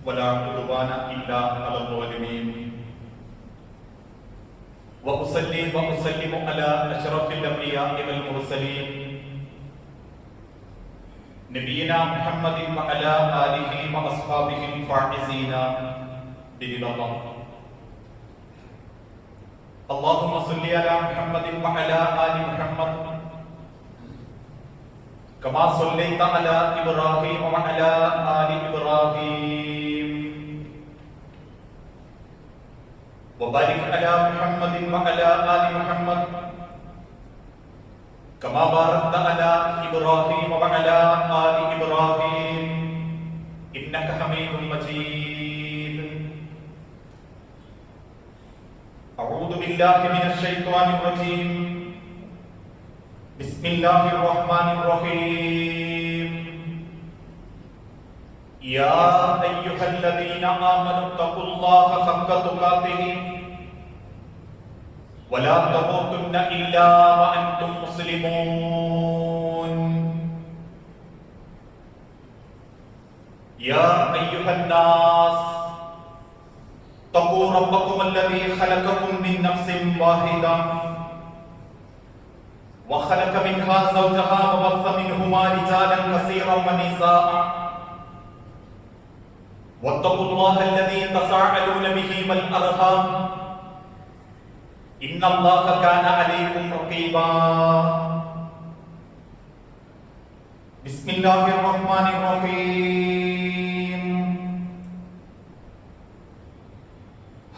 ولا عدوان إلا على الظالمين وأصلي وأسلم على أشرف الأنبياء والمرسلين نبينا محمد وعلى آله وأصحابه الفائزين برضا الله. اللهم صل على محمد وعلى آل محمد كما صليت على إبراهيم وعلى آل إبراهيم وبارك على محمد وعلى آل محمد كما باركت على إبراهيم وعلى آل إبراهيم إنك حميد مجيد. أعوذ بالله من الشيطان الرجيم. بسم الله الرحمن الرحيم. يا أيها الذين آمنوا اتقوا الله حق تقاته ولا تموتن إلا وأنتم مسلمون. يا أيها الناس اتقوا ربكم الذي خلقكم من نفس واحدة وخلق منها زوجها وبث منهما رجالا كثيرا ونساء واتقوا الله الذي تساءلون به والأرحام إن الله كان عليكم رقيبا. بسم الله الرحمن الرحيم.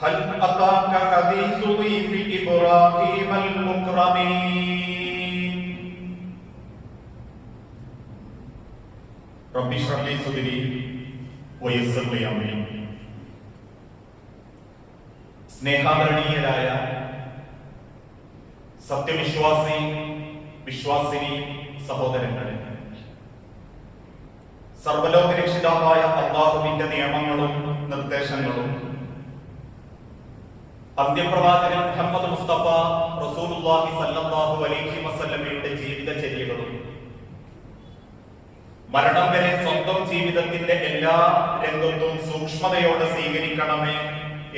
هل أتاك حديث ضيف إبراهيم المكرمين. رب اشرح لي صدري ويسر لي أمري. സ്നേഹാദരണീയരായ സത്യവിശ്വാസി വിശ്വാസിനി സഹോദരങ്ങളെ, സർവ്വലോക രക്ഷിതാവായ അല്ലാഹുവിന്റെ നിയമങ്ങളും നിർദ്ദേശങ്ങളും അന്ത്യപ്രവാചകൻ മുഹമ്മദ് മുസ്തഫ റസൂലുള്ളാഹി സ്വല്ലല്ലാഹു അലൈഹി വസല്ലമയുടെ ജീവിതചര്യകളും മരണം വരെ സ്വന്തം ജീവിതത്തിന്റെ എല്ലാ രംഗത്തും സൂക്ഷ്മതയോടെ സ്വീകരിക്കണമേ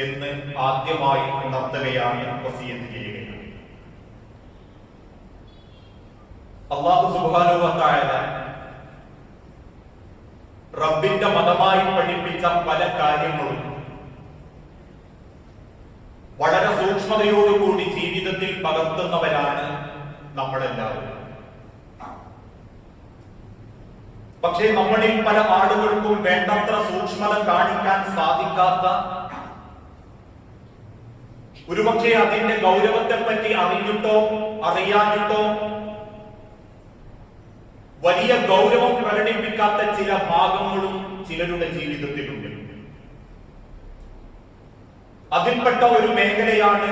എന്ന് ആദ്യമായി ഉണർത്തുകയാണ് വസിയത്ത് ചെയ്യുക. അല്ലാഹു സുബ്ഹാനഹു വ തആല റബ്ബിന്റെ മതമായി പഠിപ്പിച്ച പല കാര്യങ്ങളും വളരെ സൂക്ഷ്മതയോടുകൂടി ജീവിതത്തിൽ പകർത്തുന്നവരാണ് നമ്മളെല്ലാവരും. പക്ഷേ നമ്മളിൽ പല ആളുകൾക്കും വേണ്ടത്ര സൂക്ഷ്മത കാണിക്കാൻ സാധിക്കാത്ത, ഒരുപക്ഷെ അതിന്റെ ഗൗരവത്തെപ്പറ്റി അറിഞ്ഞിട്ടോ അറിയാഞ്ഞിട്ടോ വലിയ ഗൗരവം പ്രകടിപ്പിക്കാത്ത ചില ഭാഗങ്ങളും ചിലരുടെ ജീവിതത്തിലുണ്ട്. അതിൽപ്പെട്ട ഒരു മേഖലയാണ്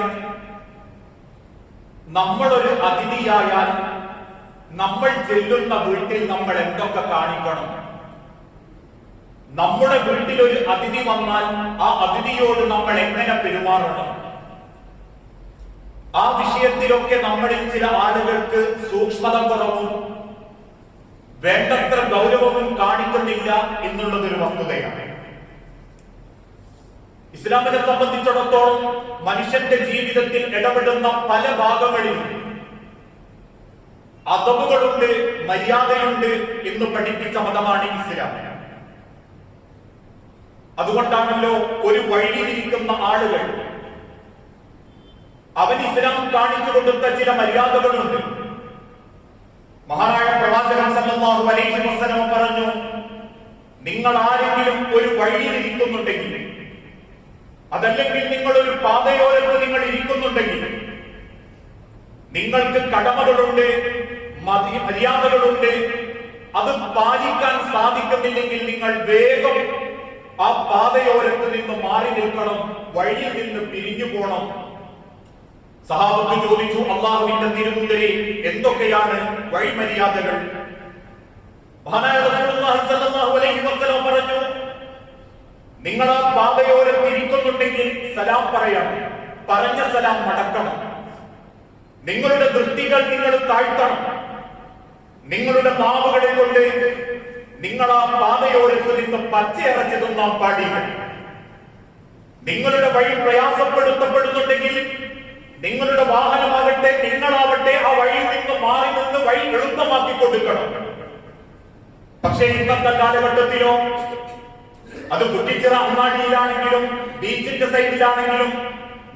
നമ്മളൊരു അതിഥിയായാൽ നമ്മൾ ചെല്ലുന്ന വീട്ടിൽ നമ്മൾ എന്തൊക്കെ കാണിക്കണം. നമ്മുടെ വീട്ടിൽ ഒരു അതിഥി വന്നാൽ ആ അതിഥിയോട് നമ്മൾ എങ്ങനെ പെരുമാറണം. ആ വിഷയത്തിലൊക്കെ നമ്മളിൽ ചില ആളുകൾക്ക് സൂക്ഷ്മത കുറവും വേണ്ടത്ര ഗൗരവവും കാണിക്കുന്നില്ല എന്നുള്ളതൊരു വസ്തുതയാണ്. ഇസ്ലാമിനെ സംബന്ധിച്ചിടത്തോളം മനുഷ്യന്റെ ജീവിതത്തിൽ ഇടപെടുന്ന പല ഭാഗങ്ങളിലും അദബുകളുണ്ട്, മര്യാദയുണ്ട് എന്ന് പഠിപ്പിച്ച മതമാണ് ഇസ്ലാം. അതുകൊണ്ടാണല്ലോ ഒരു വഴിയിലിരിക്കുന്ന ആളുകൾ അവൻ ഇസ്ലാം കാണിച്ചു കൊടുത്ത ചില മര്യാദകളുണ്ട്. മഹാനായ പ്രവാചകൻ സല്ലല്ലാഹു അലൈഹി വസല്ലം പറഞ്ഞു, നിങ്ങൾ ആരെങ്കിലും ഒരു വഴിയിലിരിക്കുന്നുണ്ടെങ്കിൽ, അതല്ലെങ്കിൽ നിങ്ങൾ ഒരു പാതയോരത്ത് നിങ്ങൾ ഇരിക്കുന്നുണ്ടെങ്കിൽ, നിങ്ങൾക്ക് കടമകളുണ്ട്, മര്യാദകളുണ്ട്. അത് പാലിക്കാൻ സാധിക്കുന്നില്ലെങ്കിൽ നിങ്ങൾ വേഗം ആ പാതയോരത്ത് നിന്ന് മാറി നിൽക്കണം, വഴിയിൽ നിന്ന് പിരിഞ്ഞു പോകണം. സഹാബത്ത് ചോദിച്ചു, അല്ലാഹുവിന്റെ തിരുമുതലിൽ എന്തൊക്കെയാണ് വഴിമര്യാദകൾ? മഹാനായ റസൂലുള്ളാഹി സ്വല്ലല്ലാഹു അലൈഹി വസല്ലം പറഞ്ഞു, നിങ്ങൾ ആ പാതയോരത്ത് ഇരിക്കുന്നുണ്ടെങ്കിൽ സലാം പറയണം, പറഞ്ഞ സലാം മടക്കണം. നിങ്ങളുടെ ദൃഷ്ടികൾ നിങ്ങൾ താഴ്ത്തണം. നിങ്ങളുടെ നാവുകളെ കൊണ്ട് നിങ്ങൾ ആ പാതയോരത്ത് നിന്ന് പച്ചയിറച്ചി തിന്നാൻ പാടില്ല. നിങ്ങളുടെ വഴി പ്രയാസപ്പെടുത്തപ്പെടുന്നുണ്ടെങ്കിൽ നിങ്ങളുടെ വാഹനമാകട്ടെ നിങ്ങളാവട്ടെ ആ വഴിയിൽ നിന്ന് മാറി നിന്ന് വഴി എളുപ്പമാക്കി കൊടുക്കണം. പക്ഷേ ഇന്നത്തെ കാലഘട്ടത്തിലോ അത് കുറ്റിച്ചിറ അങ്ങാടിയിലാണെങ്കിലും ബീച്ചിന്റെ സൈഡിലാണെങ്കിലും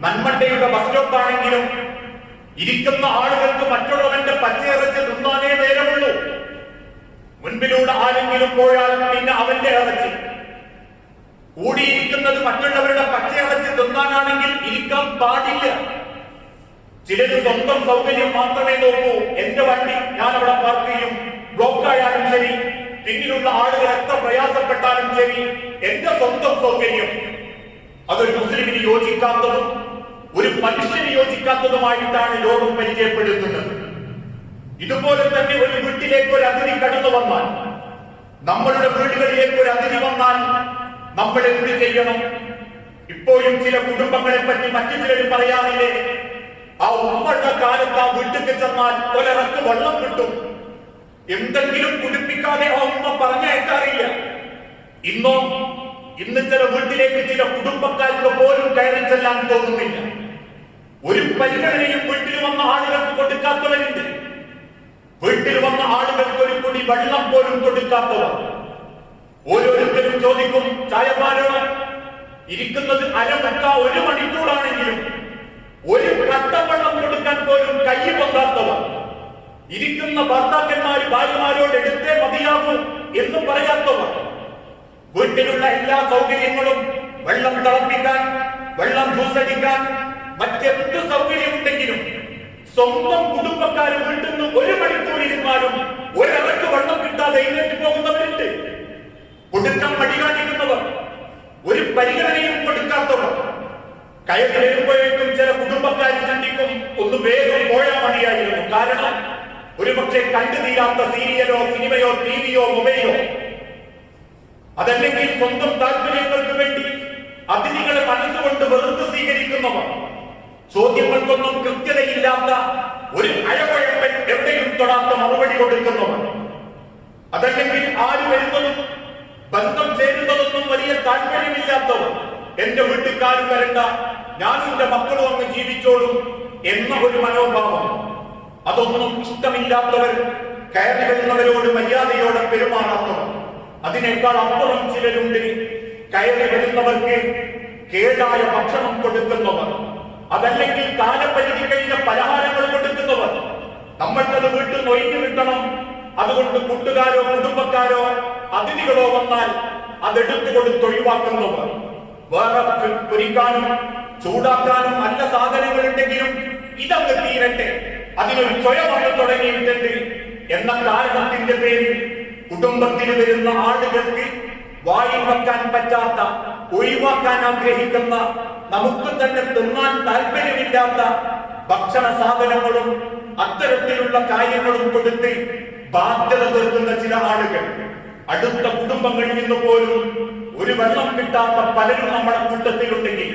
നന്മണ്ടയുടെ ബസ് സ്റ്റോപ്പാണെങ്കിലും ഇരിക്കുന്ന ആളുകൾക്ക് മറ്റുള്ളവന്റെ പച്ചയിറച്ചി തിന്നാനേ നേരമുള്ളൂ. മുൻപിലൂടെ ആരെങ്കിലും പോയാൽ പിന്നെ അവന്റെ ഇറച്ചി. കൂടിയിരിക്കുന്നത് മറ്റുള്ളവരുടെ പച്ചയിറച്ചി തിന്നാനാണെങ്കിൽ ഇരിക്കാൻ പാടില്ല. ചിലര് സ്വന്തം സൗകര്യം മാത്രമേ നോക്കൂ. എന്റെ വണ്ടി ഞാൻ അവിടെ പാർക്ക് ചെയ്യും, ബ്ലോക്കായാലും ശരി, പിന്നിലുള്ള ആളുകൾ എത്ര പ്രയാസപ്പെട്ടാലും ശരി, എന്റെ സ്വന്തം സൗകര്യം. അതൊരു മുസ്ലിമിന് യോജിക്കാത്തതും ഒരു മനുഷ്യന് യോജിക്കാത്തതുമായിട്ടാണ് ലോകം പരിചയപ്പെടുത്തുന്നത്. ഇതുപോലെ തന്നെ ഒരു വീട്ടിലേക്ക് ഒരു അതിഥി കടന്നു വന്നാൽ, നമ്മളുടെ വീടുകളിലേക്ക് ഒരു അതിഥി വന്നാൽ നമ്മൾ എന്ത് ചെയ്യണം? ഇപ്പോഴും ചില കുടുംബങ്ങളെ പറ്റി മറ്റു ചിലർ പറയാറില്ലേ, ആ ഉമ്മയുടെ കാലത്ത് ആ വീട്ടിൽ ചെന്നാൽ ഒരിറക്ക് വെള്ളം കിട്ടും, എന്തെങ്കിലും കുടിപ്പിക്കാതെ ആ ഉമ്മ പറഞ്ഞയക്കാറില്ല. ഇന്ന് ചില വീട്ടിലേക്ക് ചില കുടുംബക്കാർക്ക് പോലും കയറി ചെല്ലാൻ തോന്നുന്നില്ല. ഒരു പരിഗണനയും വീട്ടിൽ വന്ന ആളുകൾക്ക് കൊടുക്കാത്തവരുണ്ട്. വീട്ടിൽ വന്ന ആളുകൾക്ക് ഒരു കുടി വെള്ളം പോലും കൊടുക്കാത്തവർ. ഓരോരുത്തരും ചോദിക്കും, ചായപാലോ? ഇരിക്കുന്നത് അരമുക്ക ഒരു മണിക്കൂറാണെങ്കിലും ഒരു കട്ടവെള്ളം കൊടുക്കാൻ പോലും കൈ പൊന്താത്തവർ. ഇരിക്കുന്ന ഭർത്താക്കന്മാര് ഭാര്യമാരോട് എടുത്തേ മതിയാകൂ എന്ന് പറയാത്തവർ. വീട്ടിലുള്ള എല്ലാ സൗകര്യങ്ങളും, വെള്ളം തിളപ്പിക്കാൻ, വെള്ളം ജ്യൂസടിക്കാൻ, മറ്റെന്ത് സൗകര്യമുണ്ടെങ്കിലും സ്വന്തം കുടുംബക്കാർ വീട്ടിൽ നിന്ന് ഒരു മണിക്കൂർ ഇരുന്നാലും ഒരിറക്ക് വെള്ളം കിട്ടാതെ എഴുന്നേറ്റ് പോകുന്നവരുണ്ട്. കൊടുക്കാൻ മടി കാണിക്കുന്നവർ, ഒരു പരിഗണനയും കൊടുക്കാത്തവർ. കയറി വരുമ്പോഴേക്കും ചില കുടുംബക്കാർ ചിന്തിക്കും, ഒന്ന് വേഗം പോയാൽ മതിയായിരുന്നു. കാരണം ഒരുപക്ഷെ കണ്ടു തീരാത്ത സീരിയലോ സിനിമയോ ടിവിയോ മൊബൈലോ, അതല്ലെങ്കിൽ സ്വന്തം താല്പര്യങ്ങൾക്ക് വേണ്ടി അതിഥികളെ മനസ്സുകൊണ്ട് വെറുതെ സ്വീകരിക്കുന്നവർ, ചോദ്യങ്ങൾക്കൊന്നും കൃത്യതയില്ലാത്ത ഒരു അഴവഴപ്പൻ എവിടെയും തൊടാത്ത മറുപടി കൊടുക്കുന്നവർ, അതല്ലെങ്കിൽ ആര് വരുന്നതും ബന്ധം ചേരുന്നതൊന്നും വലിയ താല്പര്യമില്ലാത്തവർ, എന്റെ വീട്ടുകാരും വരണ്ട, ഞാനും എന്റെ മക്കളും അങ്ങ് ജീവിച്ചോളും എന്ന ഒരു മനോഭാവം, അതൊന്നും ഇഷ്ടമില്ലാത്തവർ, കയറി വരുന്നവരോട് മര്യാദയോടെ പെരുമാറാത്തവർ. അതിനേക്കാൾ അപ്പുറം ചിലരുണ്ട്, കയറി വരുന്നവർക്ക് കേടായ ഭക്ഷണം കൊടുക്കുന്നവർ, അതല്ലെങ്കിൽ കാലപരിധി കഴിഞ്ഞ പലഹാരങ്ങൾ കൊടുക്കുന്നവർ. നമ്മൾക്കത് വീട്ടിൽ നിന്ന് ഒഴിഞ്ഞു കിട്ടണം, അതുകൊണ്ട് കൂട്ടുകാരോ കുടുംബക്കാരോ അതിഥികളോ വന്നാൽ അതെടുത്തു കൊടുത്ത് ഒഴിവാക്കുന്നവർ. വേറെ പൊരിക്കാനും ചൂടാക്കാനും നല്ല സാധനങ്ങൾ ഉണ്ടെങ്കിലും ഇതങ്ങ് തീരട്ടെ, അതിനൊരു സ്വയം വന്നു തുടങ്ങിയിട്ടുണ്ട് എന്ന കാരണത്തിന്റെ പേരിൽ കുടുംബത്തിൽ വരുന്ന ആളുകൾക്ക് വായിൽ വെക്കാൻ പറ്റാത്ത, ഒഴിവാക്കാൻ ആഗ്രഹിക്കുന്ന, നമുക്ക് തന്നെ തിന്നാൻ താല്പര്യമില്ലാത്ത ഭക്ഷണ സാധനങ്ങളും അത്തരത്തിലുള്ള കാര്യങ്ങളും കൊടുത്ത് ബാധ്യത തീർക്കുന്ന ചില ആളുകൾ. അടുത്ത കുടുംബങ്ങളിൽ നിന്ന് പോലും ഒരു വെള്ളം കിട്ടാത്ത പലരും നമ്മുടെ കൂട്ടത്തിലുണ്ടെങ്കിൽ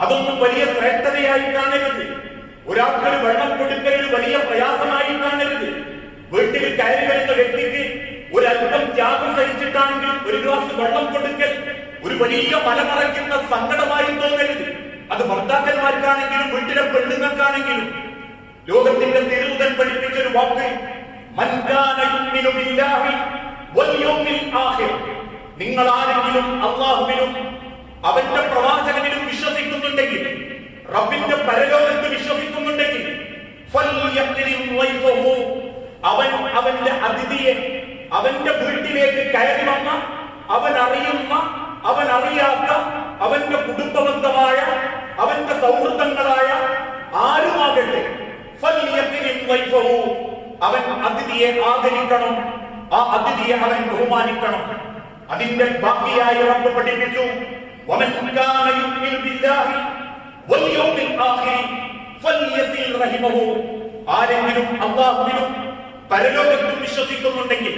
അതൊന്നും വലിയ ശ്രേഷ്ഠതയായി കാണരുത്. ഒരാൾക്കൊരു വെള്ളം കൊടുക്കൽ വലിയ പ്രയാസമായി കാണരുത്. വീട്ടിൽ കയറി വരുന്ന വ്യക്തിക്ക് ഒരല്പം ത്യാഗം സഹിച്ചിട്ടാണെങ്കിലും ഒരു ഗ്ലാസ് വെള്ളം കൊടുക്കൽ ഒരു വലിയ മലമറയ്ക്കുന്ന സങ്കടമായി തോന്നരുത്. അത് ഭർത്താക്കന്മാർക്കാണെങ്കിലും വീട്ടിലെ പെണ്ണുങ്ങൾക്കാണെങ്കിലും. ലോകത്തിന്റെ തിരുമുതൽ പഠിപ്പിച്ചൊരു വാക്ക്, നിങ്ങൾ ആരെങ്കിലും അള്ളാഹുവിനും അവന്റെ പ്രവാചകനിലും വിശ്വസിക്കുന്നുണ്ടെങ്കിൽ, റബ്ബിന്റെ പരലോകത്ത് വിശ്വസിക്കുന്നുണ്ടെങ്കിൽ, അവൻ അവന്റെ അതിഥിയെ അവന്റെ വീട്ടിലേക്ക് കയറി വന്ന, അവൻ അറിയുന്ന അവൻ അറിയാത്ത അവന്റെ കുടുംബബന്ധമായ അവന്റെ സൗഹൃദങ്ങളായ ആരുമാകട്ടെ, അവൻ അതിഥിയെ ആദരിക്കണം, ആ അതിഥിയെ അവൻ ബഹുമാനിക്കണം. അതിന്റെ ബാക്കിയായി റബ്ബ് പഠിപ്പിച്ചു, ആരെങ്കിലും അല്ലാഹുവിനും പരലോകത്തും വിശ്വസിക്കുന്നുണ്ടെങ്കിൽ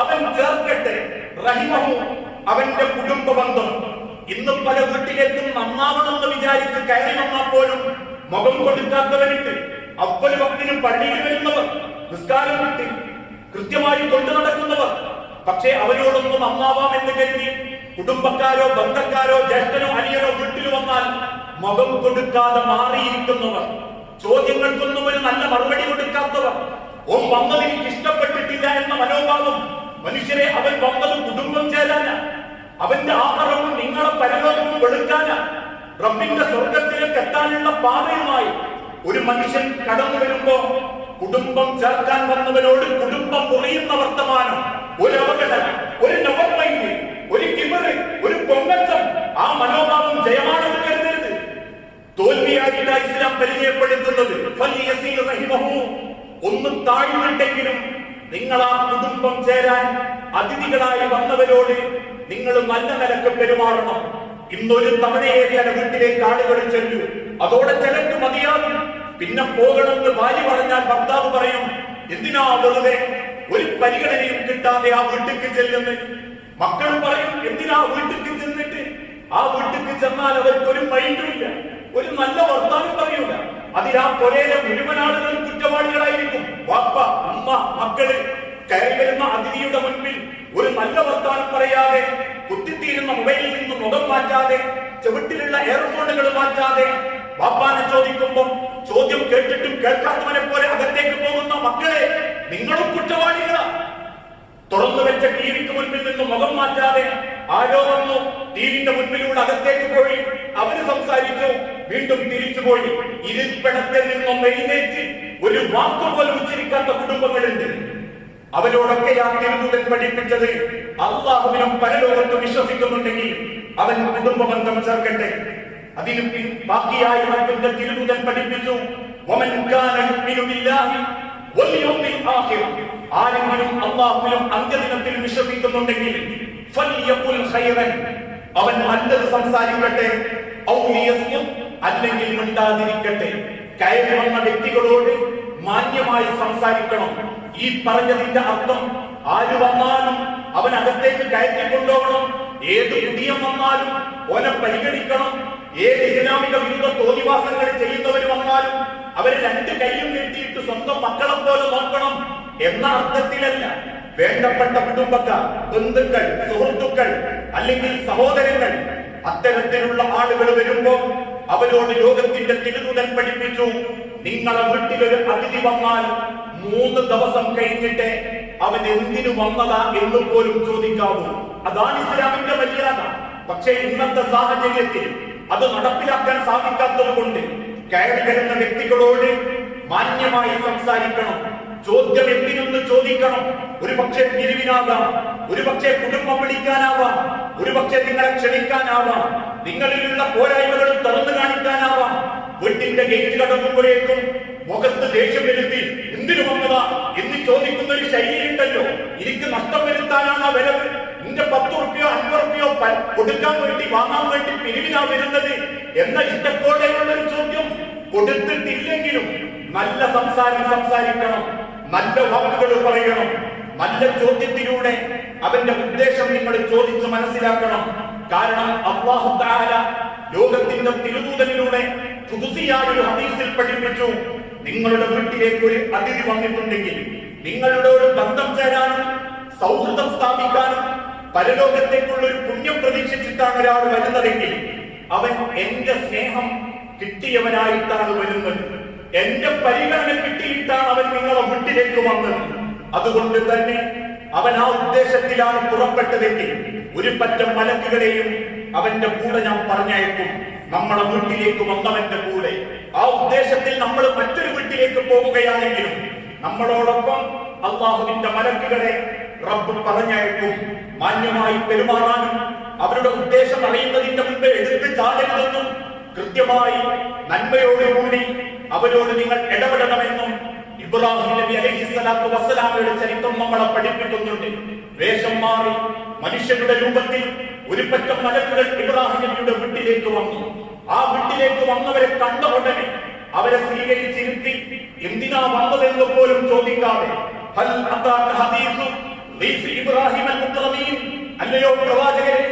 അവൻ ചേർക്കട്ടെ റഹിമഹു, അവന്റെ കുടുംബ ബന്ധം. ഇന്ന് പല വീട്ടിലേക്കും നന്നാവണമെന്ന് വിചാരിച്ച് കയറി വന്നാൽ പോലും മുഖം കൊടുക്കാത്തവരുണ്ട്. അവല് ഭക്തിനും പള്ളിയിൽ വരുന്നവർ, നിസ്കാരം വിട്ട് കൃത്യമായി കൊണ്ടു നടക്കുന്നവർ. പക്ഷേ അവരോടൊന്ന് നന്നാവാം എന്ന് കരുതി കുടുംബക്കാരോ ബന്ധക്കാരോ ജ്യേഷ്ഠനോ അനിയനോ വീട്ടിൽ വന്നാൽ മുഖം കൊടുക്കാതെ മാറിയിരിക്കുന്നവർ, ചോദ്യങ്ങൾക്കൊന്നും ഒരു നല്ല മറുപടി കൊടുക്കാത്തവർ, ഓൻ വന്നത് എനിക്ക് ഇഷ്ടപ്പെട്ടിട്ടില്ല എന്ന മനോഭാവം. മനുഷ്യരെ, അവൻ വന്നത് കുടുംബം ചേരാനാ, അവന്റെ ആഹാരവും നിങ്ങളെ പരലോകവും വെളുക്കാനാ, റബ്ബിന്റെ സ്വർഗത്തിലേക്ക് എത്താനുള്ള പാതയുമായി ഒരു മനുഷ്യൻ കടന്നു വരുമ്പോ കുടുംബം ചേർക്കാൻ വന്നവനോട് കുടുംബം മുറിയുന്ന വർത്തമാനം, ഒരു അവഗണന, ഒരു നവമൈന്, ഒരു കിമറ്, ഒരു പൊങ്ങച്ചം, ആ മനോഭാവം ജയമാണെന്ന് കരുതരുത്. തോൽവിയായിട്ടാ ഇസ്ലാം പരിചയപ്പെടുത്തുന്നത്. ഒന്ന് താഴ്ന്നിട്ടെങ്കിലും നിങ്ങൾ ആ കുടുംബം ചേരാൻ അതിഥികളായി വന്നവരോട് നിങ്ങൾ നല്ല നിലക്ക് പെരുമാറണം. ഇന്നൊരു തവണയെ ചില വീട്ടിലേക്ക് ആളുകൾ ചെല്ലു, അതോടെ ചിലർക്ക് മതിയാകും. പിന്നെ പോകണമെന്ന് ഭാര്യ പറഞ്ഞാൽ ഭർത്താവ് പറയും, എന്തിനാ വെറുതെ ഒരു പരിഗണനയും കിട്ടാതെ ആ വീട്ടിലേക്ക് ചെല്ലുന്നത്. മക്കൾ പറയും, എന്തിനാ വീട്ടിലേക്ക് ചെന്നിട്ട്. ആ വീട്ടിലേക്ക് ചെന്നാൽ അവർക്കൊരു മൈൻഡുമില്ല, ഒരു നല്ല വർത്താനം പറയൂല. അതിലാ പൊരയിലെ മുഴുവൻ ആളുകൾ കുറ്റവാളികളായിരിക്കും. വാപ്പ, ഉമ്മ, മക്കള്. കയറി വരുന്ന അതിഥിയുടെ മുൻപിൽ ഒരു നല്ല വർത്താനം പറയാതെ, കുത്തിത്തീരുന്ന മൊബൈലിൽ നിന്ന് മുഖം മാറ്റാതെ, ചുവട്ടിലുള്ള എയർഫോണുകൾ മാറ്റാതെ, വാപ്പാനെ ചോദിക്കുമ്പോൾ ചോദ്യം കേട്ടിട്ടും കേൾക്കാത്തവനെ പോലെ അകത്തേക്ക് പോകുന്ന മക്കളെ, നിങ്ങളും കുറ്റവാളികളാ. തുറന്നു വെച്ച ടിവിക്ക് മുൻപിൽ നിന്ന് മുഖം മാറ്റാതെ ആരോ വന്നു, ടിവിന്റെ മുൻപിലൂടെ അകത്തേക്ക് പോയി, അവര് സംസാരിച്ചു, വീണ്ടും തിരിച്ചുപോയി. ഇരിപ്പിടത്തിൽ നിന്നും എഴുന്നേറ്റ് ഒരു വാക്കുപോലും ഉച്ചരിക്കാത്ത കുടുംബങ്ങളുണ്ട്. അവരോടൊക്കെ ആ തിരുദൂതൻ പഠിപ്പിച്ചത്, അല്ലാഹുവിനും പരലോകത്തും വിശ്വസിക്കുന്നുണ്ടെങ്കിൽ അവൻ കുടുംബ ബന്ധം ചേർക്കട്ടെ. അതിന് ബാക്കിയായി റബ്ബിന്റെ തിരുദൂതൻ പഠിപ്പിച്ചു, വമൻ കാന യുമിനു ബില്ലാഹി വൽ യൗമിൽ ആഖിർ, ആരെങ്കിലും അല്ലാഹുവിലും അന്ത്യദിനത്തിൽ വിശ്വസിക്കുന്നുണ്ടെങ്കിൽ ഫൽയഖുൽ ഖൈറൻ, അവൻ നല്ലത് സംസാരിക്കട്ടെ, ഔ ലിയസ്മുത്, അല്ലെങ്കിൽ മിണ്ടാതിരിക്കട്ടെ. കയറി വന്ന വ്യക്തികളോട് മാന്യമായി സംസാരിക്കണം. ഈ പറഞ്ഞതിന്റെ അർത്ഥം, ആര് വന്നാലും അവൻ അകത്തേക്ക് കയറ്റി കൊണ്ടുപോകണം. ഏത് കുടിയം വന്നാലും ഓനെ പരിഗണിക്കണം. ഏത് ഇസ്ലാമിക വിരുദ്ധ തോന്നിവാസങ്ങൾ ചെയ്യുന്നവർ വന്നാലും അവരെ രണ്ട് കൈയും നീട്ടിയിട്ട് സ്വന്തം മക്കളെ പോലെ നോക്കണം എന്ന അർത്ഥത്തിലല്ല. വേണ്ടപ്പെട്ട കുടുംബക്കാർ, ബന്ധുക്കൾ, സുഹൃത്തുക്കൾ, അല്ലെങ്കിൽ സഹോദരങ്ങൾ, അത്തരത്തിലുള്ള ആളുകൾ വരുമ്പോ അവരോട് ലോകത്തിന്റെ തിരുദൂതൻ പഠിപ്പിച്ചു, നിങ്ങളെ വീട്ടിലൊരു അതിഥി വന്നാൽ 3 ദിവസം കഴിഞ്ഞിട്ട് അവൻ എന്തിനു വന്നതാ എന്ന് പോലും ചോദിക്കാവൂ. അതാണ് ഇസ്ലാമിന്റെ മര്യാദ. പക്ഷേ ഇന്നത്തെ സാഹചര്യത്തിൽ അത് നടപ്പിലാക്കാൻ സാധിക്കാത്തത് കൊണ്ട് കയറി വരുന്ന വ്യക്തികളോട് മാന്യമായി സംസാരിക്കണം. ചോദ്യം എന്തിനൊന്ന് ചോദിക്കണം. ഒരു പക്ഷേ പിരിവിനാകാം, ഒരു പക്ഷേ കുടുംബം വിളിക്കാനാവാം, ഒരു പക്ഷേ നിങ്ങളെ ക്ഷണിക്കാനാവാം, നിങ്ങളിലുള്ള പോരായ്മകൾ തുറന്നു കാണിക്കാനാവാം. വീട്ടിന്റെ ഗേറ്റ് കടക്കുമ്പോഴേക്കും മുഖത്ത് ദേഷ്യം വരുത്തി എന്തിനു വന്നതാ എന്ന് ചോദിക്കുന്ന ഒരു ശൈലിയുണ്ടല്ലോ. എനിക്ക് നഷ്ടം വരുത്താനാണ് ആ വരവ്. നിന്റെ 10 റുപ്യോ 5 റുപ്യോ കൊടുക്കാൻ വേണ്ടി, വാങ്ങാൻ വേണ്ടി പിരിവിനാ വരുന്നത് എന്ന ഇഷ്ടത്തോടെയുള്ള ഒരു ചോദ്യം. കൊടുത്തിട്ടില്ലെങ്കിലും നല്ല സംസാരം സംസാരിക്കണം, നല്ല വാക്കുകൾ പറയണം. നല്ല ചോദ്യത്തിലൂടെ അവന്റെ ഉദ്ദേശം നിങ്ങൾ ചോദിച്ച് മനസ്സിലാക്കണം. കാരണം അല്ലാഹു തആല ലോകത്തിന്റെ തിരുദൂതനിലൂടെ ഖുദ്സിയായ ഒരു ഹദീസിൽ പഠിപ്പിച്ചു, നിങ്ങളുടെ വീട്ടിലേക്ക് ഒരു അതിഥി വന്നിട്ടുണ്ടെങ്കിൽ നിങ്ങളുടെ ഒരു ബന്ധം ചേരാനും സൗഹൃദം സ്ഥാപിക്കാനും പരലോകത്തേക്കുള്ള ഒരു പുണ്യം പ്രതീക്ഷിച്ചിട്ടാണ് ഒരാൾ വരുന്നതെങ്കിൽ അവൻ എന്റെ സ്നേഹം കിട്ടിയവനായിട്ടാണ് വരുന്നത്, എന്റെ പരിഗണന കിട്ടിയിട്ടാണ് അവൻ നിങ്ങളുടെ വീട്ടിലേക്ക് വന്നത്. അതുകൊണ്ട് തന്നെ അവൻ ആ ഉദ്ദേശത്തിലാണ് പുറപ്പെട്ടതെങ്കിൽ ഒരു പറ്റം മലക്കുകളെയും അവന്റെ കൂടെ ഞാൻ പറഞ്ഞയക്കും, നമ്മളെ വീട്ടിലേക്ക് വന്നവന്റെ കൂടെ. ആ ഉദ്ദേശത്തിൽ നമ്മൾ മറ്റൊരു വീട്ടിലേക്ക് പോവുകയാണെങ്കിലും നമ്മളോടൊപ്പം അല്ലാഹുവിന്റെ മലക്കുകളെ റബ്ബ് പറഞ്ഞയക്കും. മാന്യമായി പെരുമാറാനും അവരുടെ ഉദ്ദേശം അറിയുന്നതിന്റെ മുമ്പ് എടുത്ത് ചാടരുതെന്നും കൃത്യമായി നന്മയോടുകൂടി അവരോട് നിങ്ങൾ ഇടപെടണമെന്നും ഇബ്രാഹിം നബി അലൈഹിസ്സലാത്തു വസ്സലാമയുടെ ചരിത്രം നമ്മളെ പഠിപ്പിക്കുന്നുണ്ട്. വേഷം മാറി മനുഷ്യരുടെ രൂപത്തിൽ ഒരു പറ്റം മലക്കുകൾ ഇബ്രാഹിം നബിയുടെ വീട്ടിലേക്ക് വന്നു. ആ വീട്ടിലേക്ക് വന്നവരെ കണ്ട ഉടനെ അവരെ സ്വീകരിച്ചിരുത്തി എന്തിനാ വന്നതെന്ന് പോലും ചോദിക്കാതെ, ഹൽ അതാക ഹദീസു ലൈസി ഇബ്രാഹിം അൽ-മുക്റമീൻ, അല്ലയോ പ്രവാചകരെ,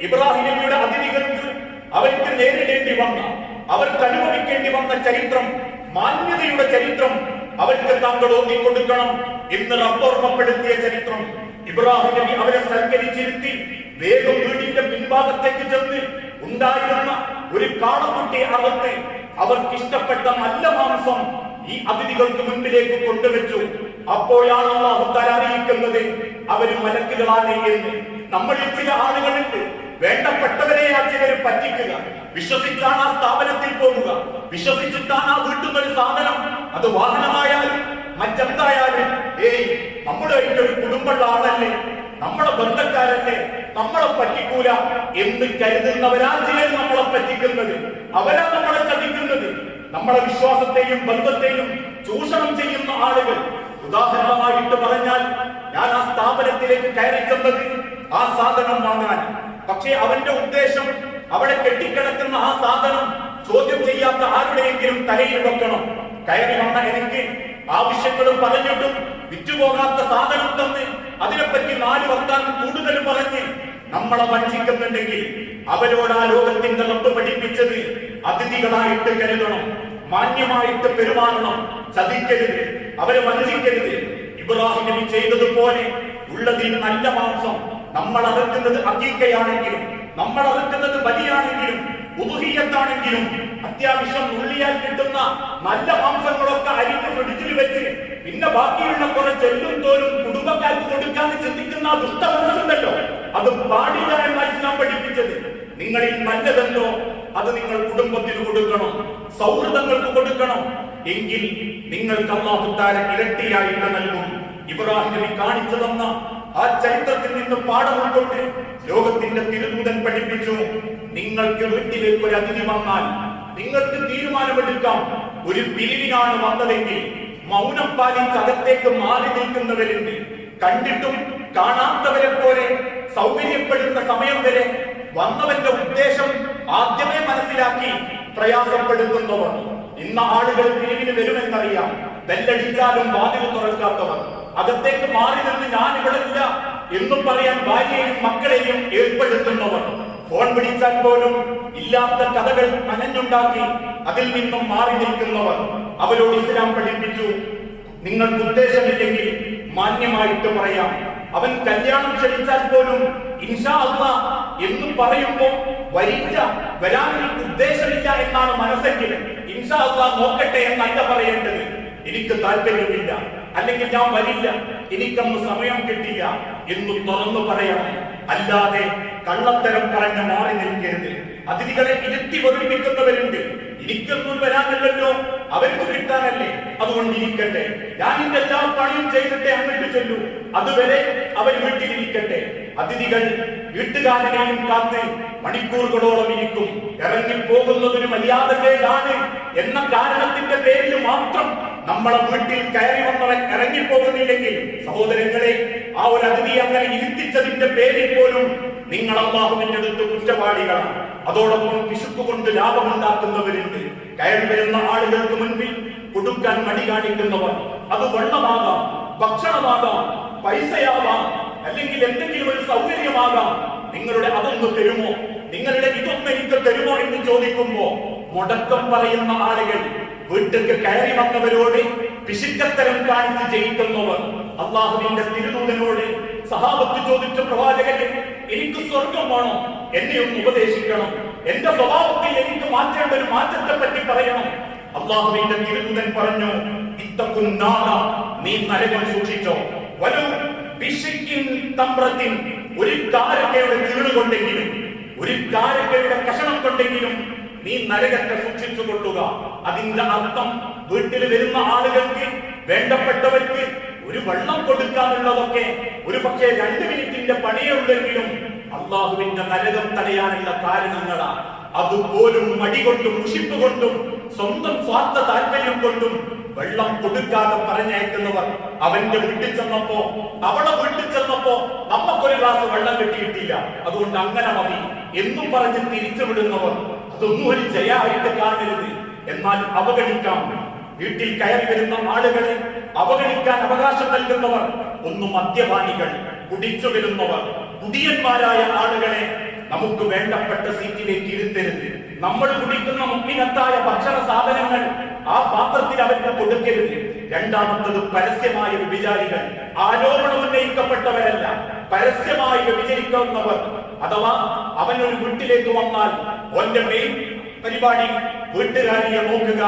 ഇബ്രാഹിം നബിയുടെ അതിഥികൾക്ക് അവർക്ക് നേരിടേണ്ടി വന്ന, അവർക്ക് അനുഭവിക്കേണ്ടി വന്ന ചരിത്രം, മാന്യതയുടെ ചരിത്രം അവർക്ക് താങ്കൾ ഓതിക്കൊടുക്കണം. എന്ന് റബ്ബ് ഓർമ്മപ്പെടുത്തിയ ചരിത്രം. ഇബ്രാഹിം നബി അവരെ സൽക്കരിച്ചിരുത്തി വേഗം വീടിന്റെ പിൻഭാഗത്തേക്ക് ചെന്ന് ഉണ്ടായിരുന്ന ഒരു കാളക്കുട്ടിയെ അറുത്ത് അവർക്കിഷ്ടപ്പെട്ട നല്ല മാംസം ഈ അതിഥികൾക്ക് മുൻപിലേക്ക് കൊണ്ടുവച്ചു. അപ്പോഴാണ് അല്ലാഹു തആല അറിയിക്കുന്നത് അവര് മലക്കുകളാണ് എന്ന്. നമ്മളിൽ ചില ആളുകളുണ്ട്, വേണ്ടപ്പെട്ടവരെ ആ ചിലർ പറ്റിക്കുക. വിശ്വസിച്ചാണ് ആ സ്ഥാപനത്തിൽ പോകുക, വിശ്വസിച്ചിട്ടാണ് ആ വീട്ടിൽ ഒരു സാധനം, അത് വാഹനമായാലും മറ്റെന്തായാലും, നമ്മുടെ ഒരു കുടുംബമുള്ള ആളല്ലേ, നമ്മളെ ബന്ധക്കാരല്ലേ, നമ്മളെ പറ്റിക്കൂല എന്ന് കരുതുന്നവരാ ചിലർ നമ്മളെ പറ്റിക്കുന്നത്. അവരാ നമ്മളെ ചതിക്കുന്നത്. നമ്മളെ വിശ്വാസത്തെയും ബന്ധത്തെയും ചൂഷണം ചെയ്യുന്ന ആളുകൾ. ഉദാഹരണമായിട്ട് പറഞ്ഞാൽ, ഞാൻ ആ സ്ഥാപനത്തിലേക്ക് കയറി ചെന്നത് ആ സാധനം വാങ്ങാൻ. പക്ഷേ അവന്റെ ഉദ്ദേശം അവിടെ കെട്ടിക്കിടക്കുന്ന ആ സാധനം ചോദ്യം ചെയ്യാത്ത ആരുടെയെങ്കിലും തലയിൽ വെക്കണം. കയറി വന്ന എനിക്ക് ആവശ്യങ്ങളും പറഞ്ഞിട്ടും വിറ്റുപോകാത്ത സാധനം തന്ന് അതിനെപ്പറ്റി 4 വർത്താനം കൂടുതൽ പറഞ്ഞ് നമ്മളെ വഞ്ചിക്കുന്നുണ്ടെങ്കിൽ അവരോട് ആ ലോകത്തിന്റെ റബ്ബ് പഠിപ്പിച്ചത് അതിഥികളായിട്ട് കരുതണം, മാന്യമായിട്ട് പെരുമാറണം, ചതിക്കരുത്, അവരെ വഞ്ചിക്കരുത്. ഇബ്രാഹിം നബി ചെയ്തതുപോലെ ഉള്ളതിൽ നല്ല മാംസം, നമ്മൾ അറുക്കുന്നത് അഖീഖയാണെങ്കിലും, നമ്മൾ അറുക്കുന്നത് ബലിയാണെങ്കിലും, ഉദ്ഹിയ്യത്താണെങ്കിലും, അത്യാവശ്യം ഉള്ളിയാൽ കിട്ടുന്ന നല്ല മാംസങ്ങളൊക്കെ അരിഞ്ഞ് ഫ്രിഡ്ജിൽ വെച്ച് പിന്നെ ബാക്കിയുള്ള കുറെ ചെല്ലും തോലും കുടുംബക്കാർക്ക് കൊടുക്കാന്ന് ചിന്തിക്കുന്ന ദുഷ്ട മനസ്സുണ്ടല്ലോ, അത് പാടില്ല എന്നാണ് ഇസ്ലാം പഠിപ്പിച്ചത്. നിങ്ങളിൽ നല്ലതെന്തോ അത് നിങ്ങൾ കുടുംബത്തിന് കൊടുക്കണം, സൗഹൃദങ്ങൾക്ക് കൊടുക്കണം. എങ്കിൽ നിങ്ങൾക്ക് അല്ലാഹു തആല ഇരട്ടിയായിട്ട് നൽകും. ഇബ്രാഹിം നബി കാണിച്ചു തന്ന ആ ചരിത്രത്തിൽ നിന്ന് പാഠം ഉൾക്കൊണ്ട് ലോകത്തിന്റെ തിരുദൂതൻ പഠിപ്പിച്ചു, നിങ്ങൾക്ക് വീട്ടിലേക്ക് ഒരു അതിഥി വന്നാൽ നിങ്ങൾക്ക് തീരുമാനമെടുക്കാം. ഒരു പിരിവിനാണ് വന്നതെങ്കിൽ മൗനം പാലിച്ച് അകത്തേക്ക് മാറി നിൽക്കുന്നവരുണ്ട്. കണ്ടിട്ടും കാണാത്തവരെ പോലെ സൗകര്യപ്പെടുന്ന സമയം വരെ വന്നവന്റെ ഉദ്ദേശം ആദ്യമേ മനസ്സിലാക്കി പ്രയാസപ്പെടുത്തുന്നവർ. ഇന്ന ആളുകൾ പിരിവിന് വരുമെന്നറിയാം, ബെല്ലടിച്ചാലും വാതിൽ തുറക്കാത്തവർ, അകത്തേക്ക് മാറി നിന്ന് ഞാൻ ഇവിടെ ഇല്ല എന്നും പറയാൻ ഭാര്യയെയും മക്കളെയും ഏർപ്പെടുത്തുന്നവർ, ഫോൺ വിളിച്ചാൽ പോലും ഇല്ലാത്ത കഥകൾ മനഞ്ഞുണ്ടാക്കി അതിൽ നിന്നും മാറി നിൽക്കുന്നവർ. അവരോട് ഇസ്ലാം പഠിപ്പിച്ചു, നിങ്ങൾക്ക് ഉദ്ദേശമില്ലെങ്കിൽ മാന്യമായിട്ട് പറയാം. അവൻ കല്യാണം ക്ഷണിച്ചാൽ പോലും ഇൻഷാ അല്ലാഹ് എന്ന് പറയുമ്പോ വരാൻ ഉദ്ദേശമില്ല എന്നാണ് മനസ്സെങ്കിൽ ഇൻഷാ അല്ലാഹ് നോക്കട്ടെ എന്നല്ല പറയേണ്ടത്. എനിക്ക് താല്പര്യമില്ല, അല്ലെങ്കിൽ ഞാൻ വരില്ല, എനിക്കന്ന് സമയം കിട്ടില്ല എന്ന് തുറന്നു പറയണം. അല്ലാതെ കള്ളത്തരം പറഞ്ഞ് മാറി നിൽക്കരുത്. അതിഥികളെ ഇരുത്തി വെറുപ്പിക്കുന്നവരുണ്ട്. എനിക്കൊന്നും വരാനല്ലോ, അവർക്ക് കിട്ടാനല്ലേ, അതുകൊണ്ട് ഇരിക്കട്ടെ, ഞാൻ ഇതിന്റെ എല്ലാ പണിയും ചെയ്തിട്ടേ അങ്ങോട്ട് ചെല്ലൂ, അതുവരെ അവർ വീട്ടിലിരിക്കട്ടെ. അതിഥികൾ വീട്ടുകാരനെയും കാത്ത് മണിക്കൂറുകളോളം ഇരിക്കും. ഇറങ്ങിപ്പോകുന്നതിന് മര്യാദകേടാണ് എന്ന കാരണത്തിന്റെ പേരിൽ മാത്രം നമ്മളെ വീട്ടിൽ കയറി വന്നവൻ ഇറങ്ങിപ്പോകുന്നില്ലെങ്കിൽ, സഹോദരങ്ങളെ, ആ ഒരു അതിഥി അങ്ങനെ ഇരുത്തിച്ചതിന്റെ പേരിൽ പോലും നിങ്ങൾ അല്ലാഹുവിന്റെ അടുത്ത് കുറ്റവാളികളാണ്. അതോടൊപ്പം പിശുക്കുകൊണ്ട് ലാഭമുണ്ടാക്കുന്നവരുണ്ട്. കയറി വരുന്ന ആളുകൾക്ക് മുൻപിൽ കൊടുക്കാൻ മടി കാണിക്കുന്നവർ, അത് വെള്ളമാകാം, ഭക്ഷണമാകാം, പൈസയാവാം, അല്ലെങ്കിൽ എന്തെങ്കിലും ഒരു സൗകര്യമാകാം. നിങ്ങളുടെ അതൊന്ന് തരുമോ, നിങ്ങളുടെ ഇതൊന്നും എനിക്ക് തരുമോ എന്ന് ചോദിക്കുമ്പോ മുടക്കം പറയുന്ന ആളുകൾ, വീട്ടിലേക്ക് കയറി വന്നവരോട് പിശുക്കത്തരം കാണിച്ച് ജയിക്കുന്നവർ. അള്ളാഹുവിന്റെ തിരുദൂതനോട് സഹാബത്ത് ചോദിച്ച പ്രവാചകനെ, എനിക്ക് സ്വർഗം വേണം, എന്നെ ഒന്ന് ഉപദേശിക്കണം, എന്റെ സ്വഭാവത്തിൽ എനിക്ക് മാറ്റേണ്ട ഒരു മാറ്റത്തെ പറ്റി പറയണം. അള്ളാഹുവിന്റെ തിരുദൂതൻ പറഞ്ഞു, ഇത്തഖുന്നാറ, നീ നരകം സൂക്ഷിച്ചോ, വലു ബിശിക്കിൻ തംറത്തിൻ, ഒരു കാരക്കയുടെ ചീട് കൊണ്ടെങ്കിലും, ഒരു കാരക്കയുടെ കഷണം കൊണ്ടെങ്കിലും നീ നരകത്തെ സൂക്ഷിച്ചു കൊള്ളുക. അതിന്റെ അർത്ഥം, വീട്ടിൽ വരുന്ന ആളുകൾക്ക്, വേണ്ടപ്പെട്ടവർക്ക് ഒരു വെള്ളം കൊടുക്കാനുള്ളതൊക്കെ ഒരു പക്ഷേ 2 മിനിറ്റിന്റെ പണിയേ ഉള്ളെങ്കിലും അള്ളാഹുവിന്റെ നരകം തടയാനുള്ള കാരണങ്ങളാ. അതുപോലും മടി കൊണ്ടും മുഷിപ്പ് കൊണ്ടും സ്വന്തം സ്വാർത്ഥ താല്പര്യം കൊണ്ടും വെള്ളം കൊടുക്കാതെ പറഞ്ഞയക്കുന്നവർ. അവന്റെ വീട്ടിൽ ചെന്നപ്പോ, അവളെ വീട്ടിൽ ചെന്നപ്പോ നമുക്കൊരു ഗ്ലാസ് വെള്ളം കിട്ടിയിട്ടില്ല, അതുകൊണ്ട് അങ്ങനെ മതി എന്നും പറഞ്ഞ് തിരിച്ചുവിടുന്നവർ. അതൊന്നും ഒരു ജയമായിട്ട് കാണരുത്, എന്നാൽ അവഗണിക്കാം. വീട്ടിൽ കയറി വരുന്ന ആളുകളെ അവഗണിക്കാൻ അവകാശം നൽകുന്നവർ, ഒന്ന് മദ്യപാനികൾ, കുടിച്ചു വരുന്നവർ, കുടിയന്മാരായ ആളുകളെ നമുക്ക് വേണ്ടപ്പെട്ട സീറ്റിലേക്ക് ഇരുത്തരുത്. നമ്മൾ കുടിക്കുന്ന മുമ്പിനത്തായ ഭക്ഷണ സാധനങ്ങൾ ആ പാത്രത്തിൽ അവർക്ക് കൊടുക്കരുത്. രണ്ടാമത്തത് പരസ്യമായ വ്യഭിചാരികൾ, ആരോപണം ഉന്നയിക്കപ്പെട്ടവരല്ല, പരസ്യമായി വ്യഭിചരിക്കുന്നവർ. അഥവാ അവൻ ഒരു വീട്ടിലേക്ക് വന്നാൽ ഓന്റെ മെയിൻ പരിപാടി വീട്ടുകാരിയെ നോക്കുക,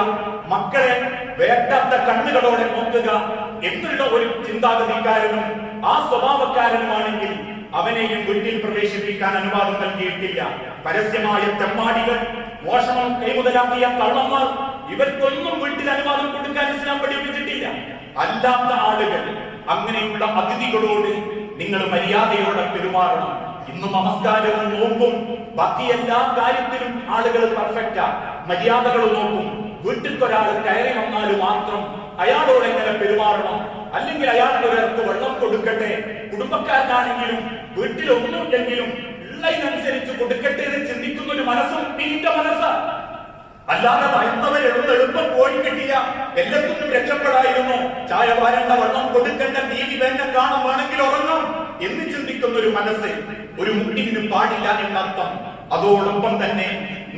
മക്കളെ വേണ്ടാത്ത കണ്ണുകളോടെ നോക്കുക എന്നുള്ള ഒരു ചിന്താഗതിക്കാരനും ആ സ്വഭാവക്കാരനുമാണെങ്കിൽ അവനെയും വീട്ടിൽ പ്രവേശിപ്പിക്കാൻ അനുവാദം നൽകിയിട്ടില്ല. പരസ്യമായ തെമ്മാടികൾ, മോഷണം കൈമുതലാക്കിയ കള്ളന്മാർ, ഇവർക്കൊന്നും വീട്ടിൽ അനുവാദം കൊടുക്കാൻ ഇസ്ലാം പഠിപ്പിച്ചിട്ടില്ല. അല്ലാത്ത ആളുകൾ, അങ്ങനെയുള്ള അതിഥികളോട് നിങ്ങൾ മര്യാദയോടെ പെരുമാറണം. ഇന്ന് നമസ്കാരവും നോമ്പും ബാക്കി എല്ലാ കാര്യത്തിലും ആളുകൾ പെർഫെക്റ്റാ, മര്യാദകൾ നോക്കും. വീട്ടിൽ ഒരാൾ കയറി വന്നാൽ മാത്രം അയാളോട് എങ്ങനെ പെരുമാറണം, അല്ലെങ്കിൽ അയാൾക്ക് ഒരാൾക്ക് വെള്ളം കൊടുക്കട്ടെ, കുടുംബക്കാരനാണെങ്കിലും വീട്ടിലൊന്നുമില്ലെങ്കിലും ഉള്ളതിനനുസരിച്ച് കൊടുക്കട്ടെ എന്ന് ചിന്തിക്കുന്ന ഒരു മനസ്സും ഇതിന്റെ മനസ്സാ. അല്ലാതെ എളുപ്പം പോയി കിട്ടിയ എല്ലാത്തിനും രക്ഷപ്പെടായിരുന്നു, ചായ വാരണ്ട, വെള്ളം കൊടുക്കേണ്ട, TV വേണ്ട, കാണാൻ വേണമെങ്കിൽ ഉറങ്ങാം എന്ന് ചിന്തിക്കുന്ന ഒരു മനസ്സ് ഒരു മുട്ടിന് പാടില്ല എന്നർത്ഥം. അതോടൊപ്പം തന്നെ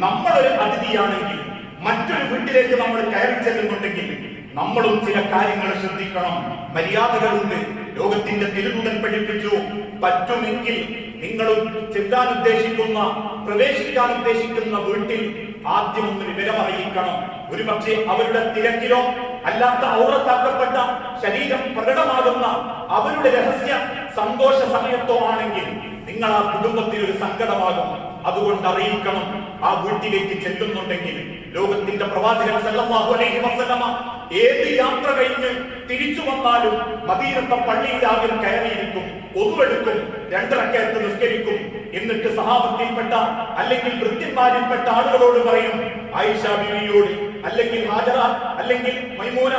നമ്മളൊരു അതിഥിയാണെങ്കിൽ മറ്റൊരു വീട്ടിലേക്ക് നമ്മൾ കയറി ചെല്ലുന്നുണ്ടെങ്കിൽ നമ്മളും ചില കാര്യങ്ങൾ ശ്രദ്ധിക്കണം. മര്യാദകളുണ്ട്. ലോകത്തിന്റെ തിരുദൂതൻ പഠിപ്പിച്ചു, പറ്റുമെങ്കിൽ നിങ്ങൾ ചെല്ലാൻ ഉദ്ദേശിക്കുന്ന, പ്രവേശിക്കാൻ ഉദ്ദേശിക്കുന്ന വീട്ടിൽ ആദ്യം ഒന്ന് വിവരം അറിയിക്കണം. ഒരുപക്ഷെ അവരുടെ തിരക്കിലോ അല്ലാത്ത ഔറത്താക്കപ്പെട്ട ശരീരം പ്രകടമാകുന്ന അവരുടെ രഹസ്യ സന്തോഷ സമയത്തോ ആണെങ്കിൽ നിങ്ങൾ ആ കുടുംബത്തിന് ഒരു സങ്കടമാകും. അതുകൊണ്ട് അറിയിക്കണം. ആ വീട്ടിലേക്ക് ചെല്ലുന്നുണ്ടെങ്കിൽ ലോകത്തിന്റെ പ്രവാചകൻ സല്ലല്ലാഹു അലൈഹി വസല്ലമ ഏത് യാത്ര കഴിഞ്ഞ് തിരിച്ചു വന്നാലും മദീനത്തെ പള്ളിയിലാകും കയറിയിരിക്കും, ഒന്നുമെടുക്കും, 2 റക്അത്ത് നിസ്കരിക്കും. എന്നിട്ട് സഹാബത്തിൽപ്പെട്ട അല്ലെങ്കിൽ വൃത്യന്മാരിൽപ്പെട്ട ആളുകളോട് പറയും, ആയിഷ ബീവിയോട് അല്ലെങ്കിൽ ഹാജറ അല്ലെങ്കിൽ മൈമൂന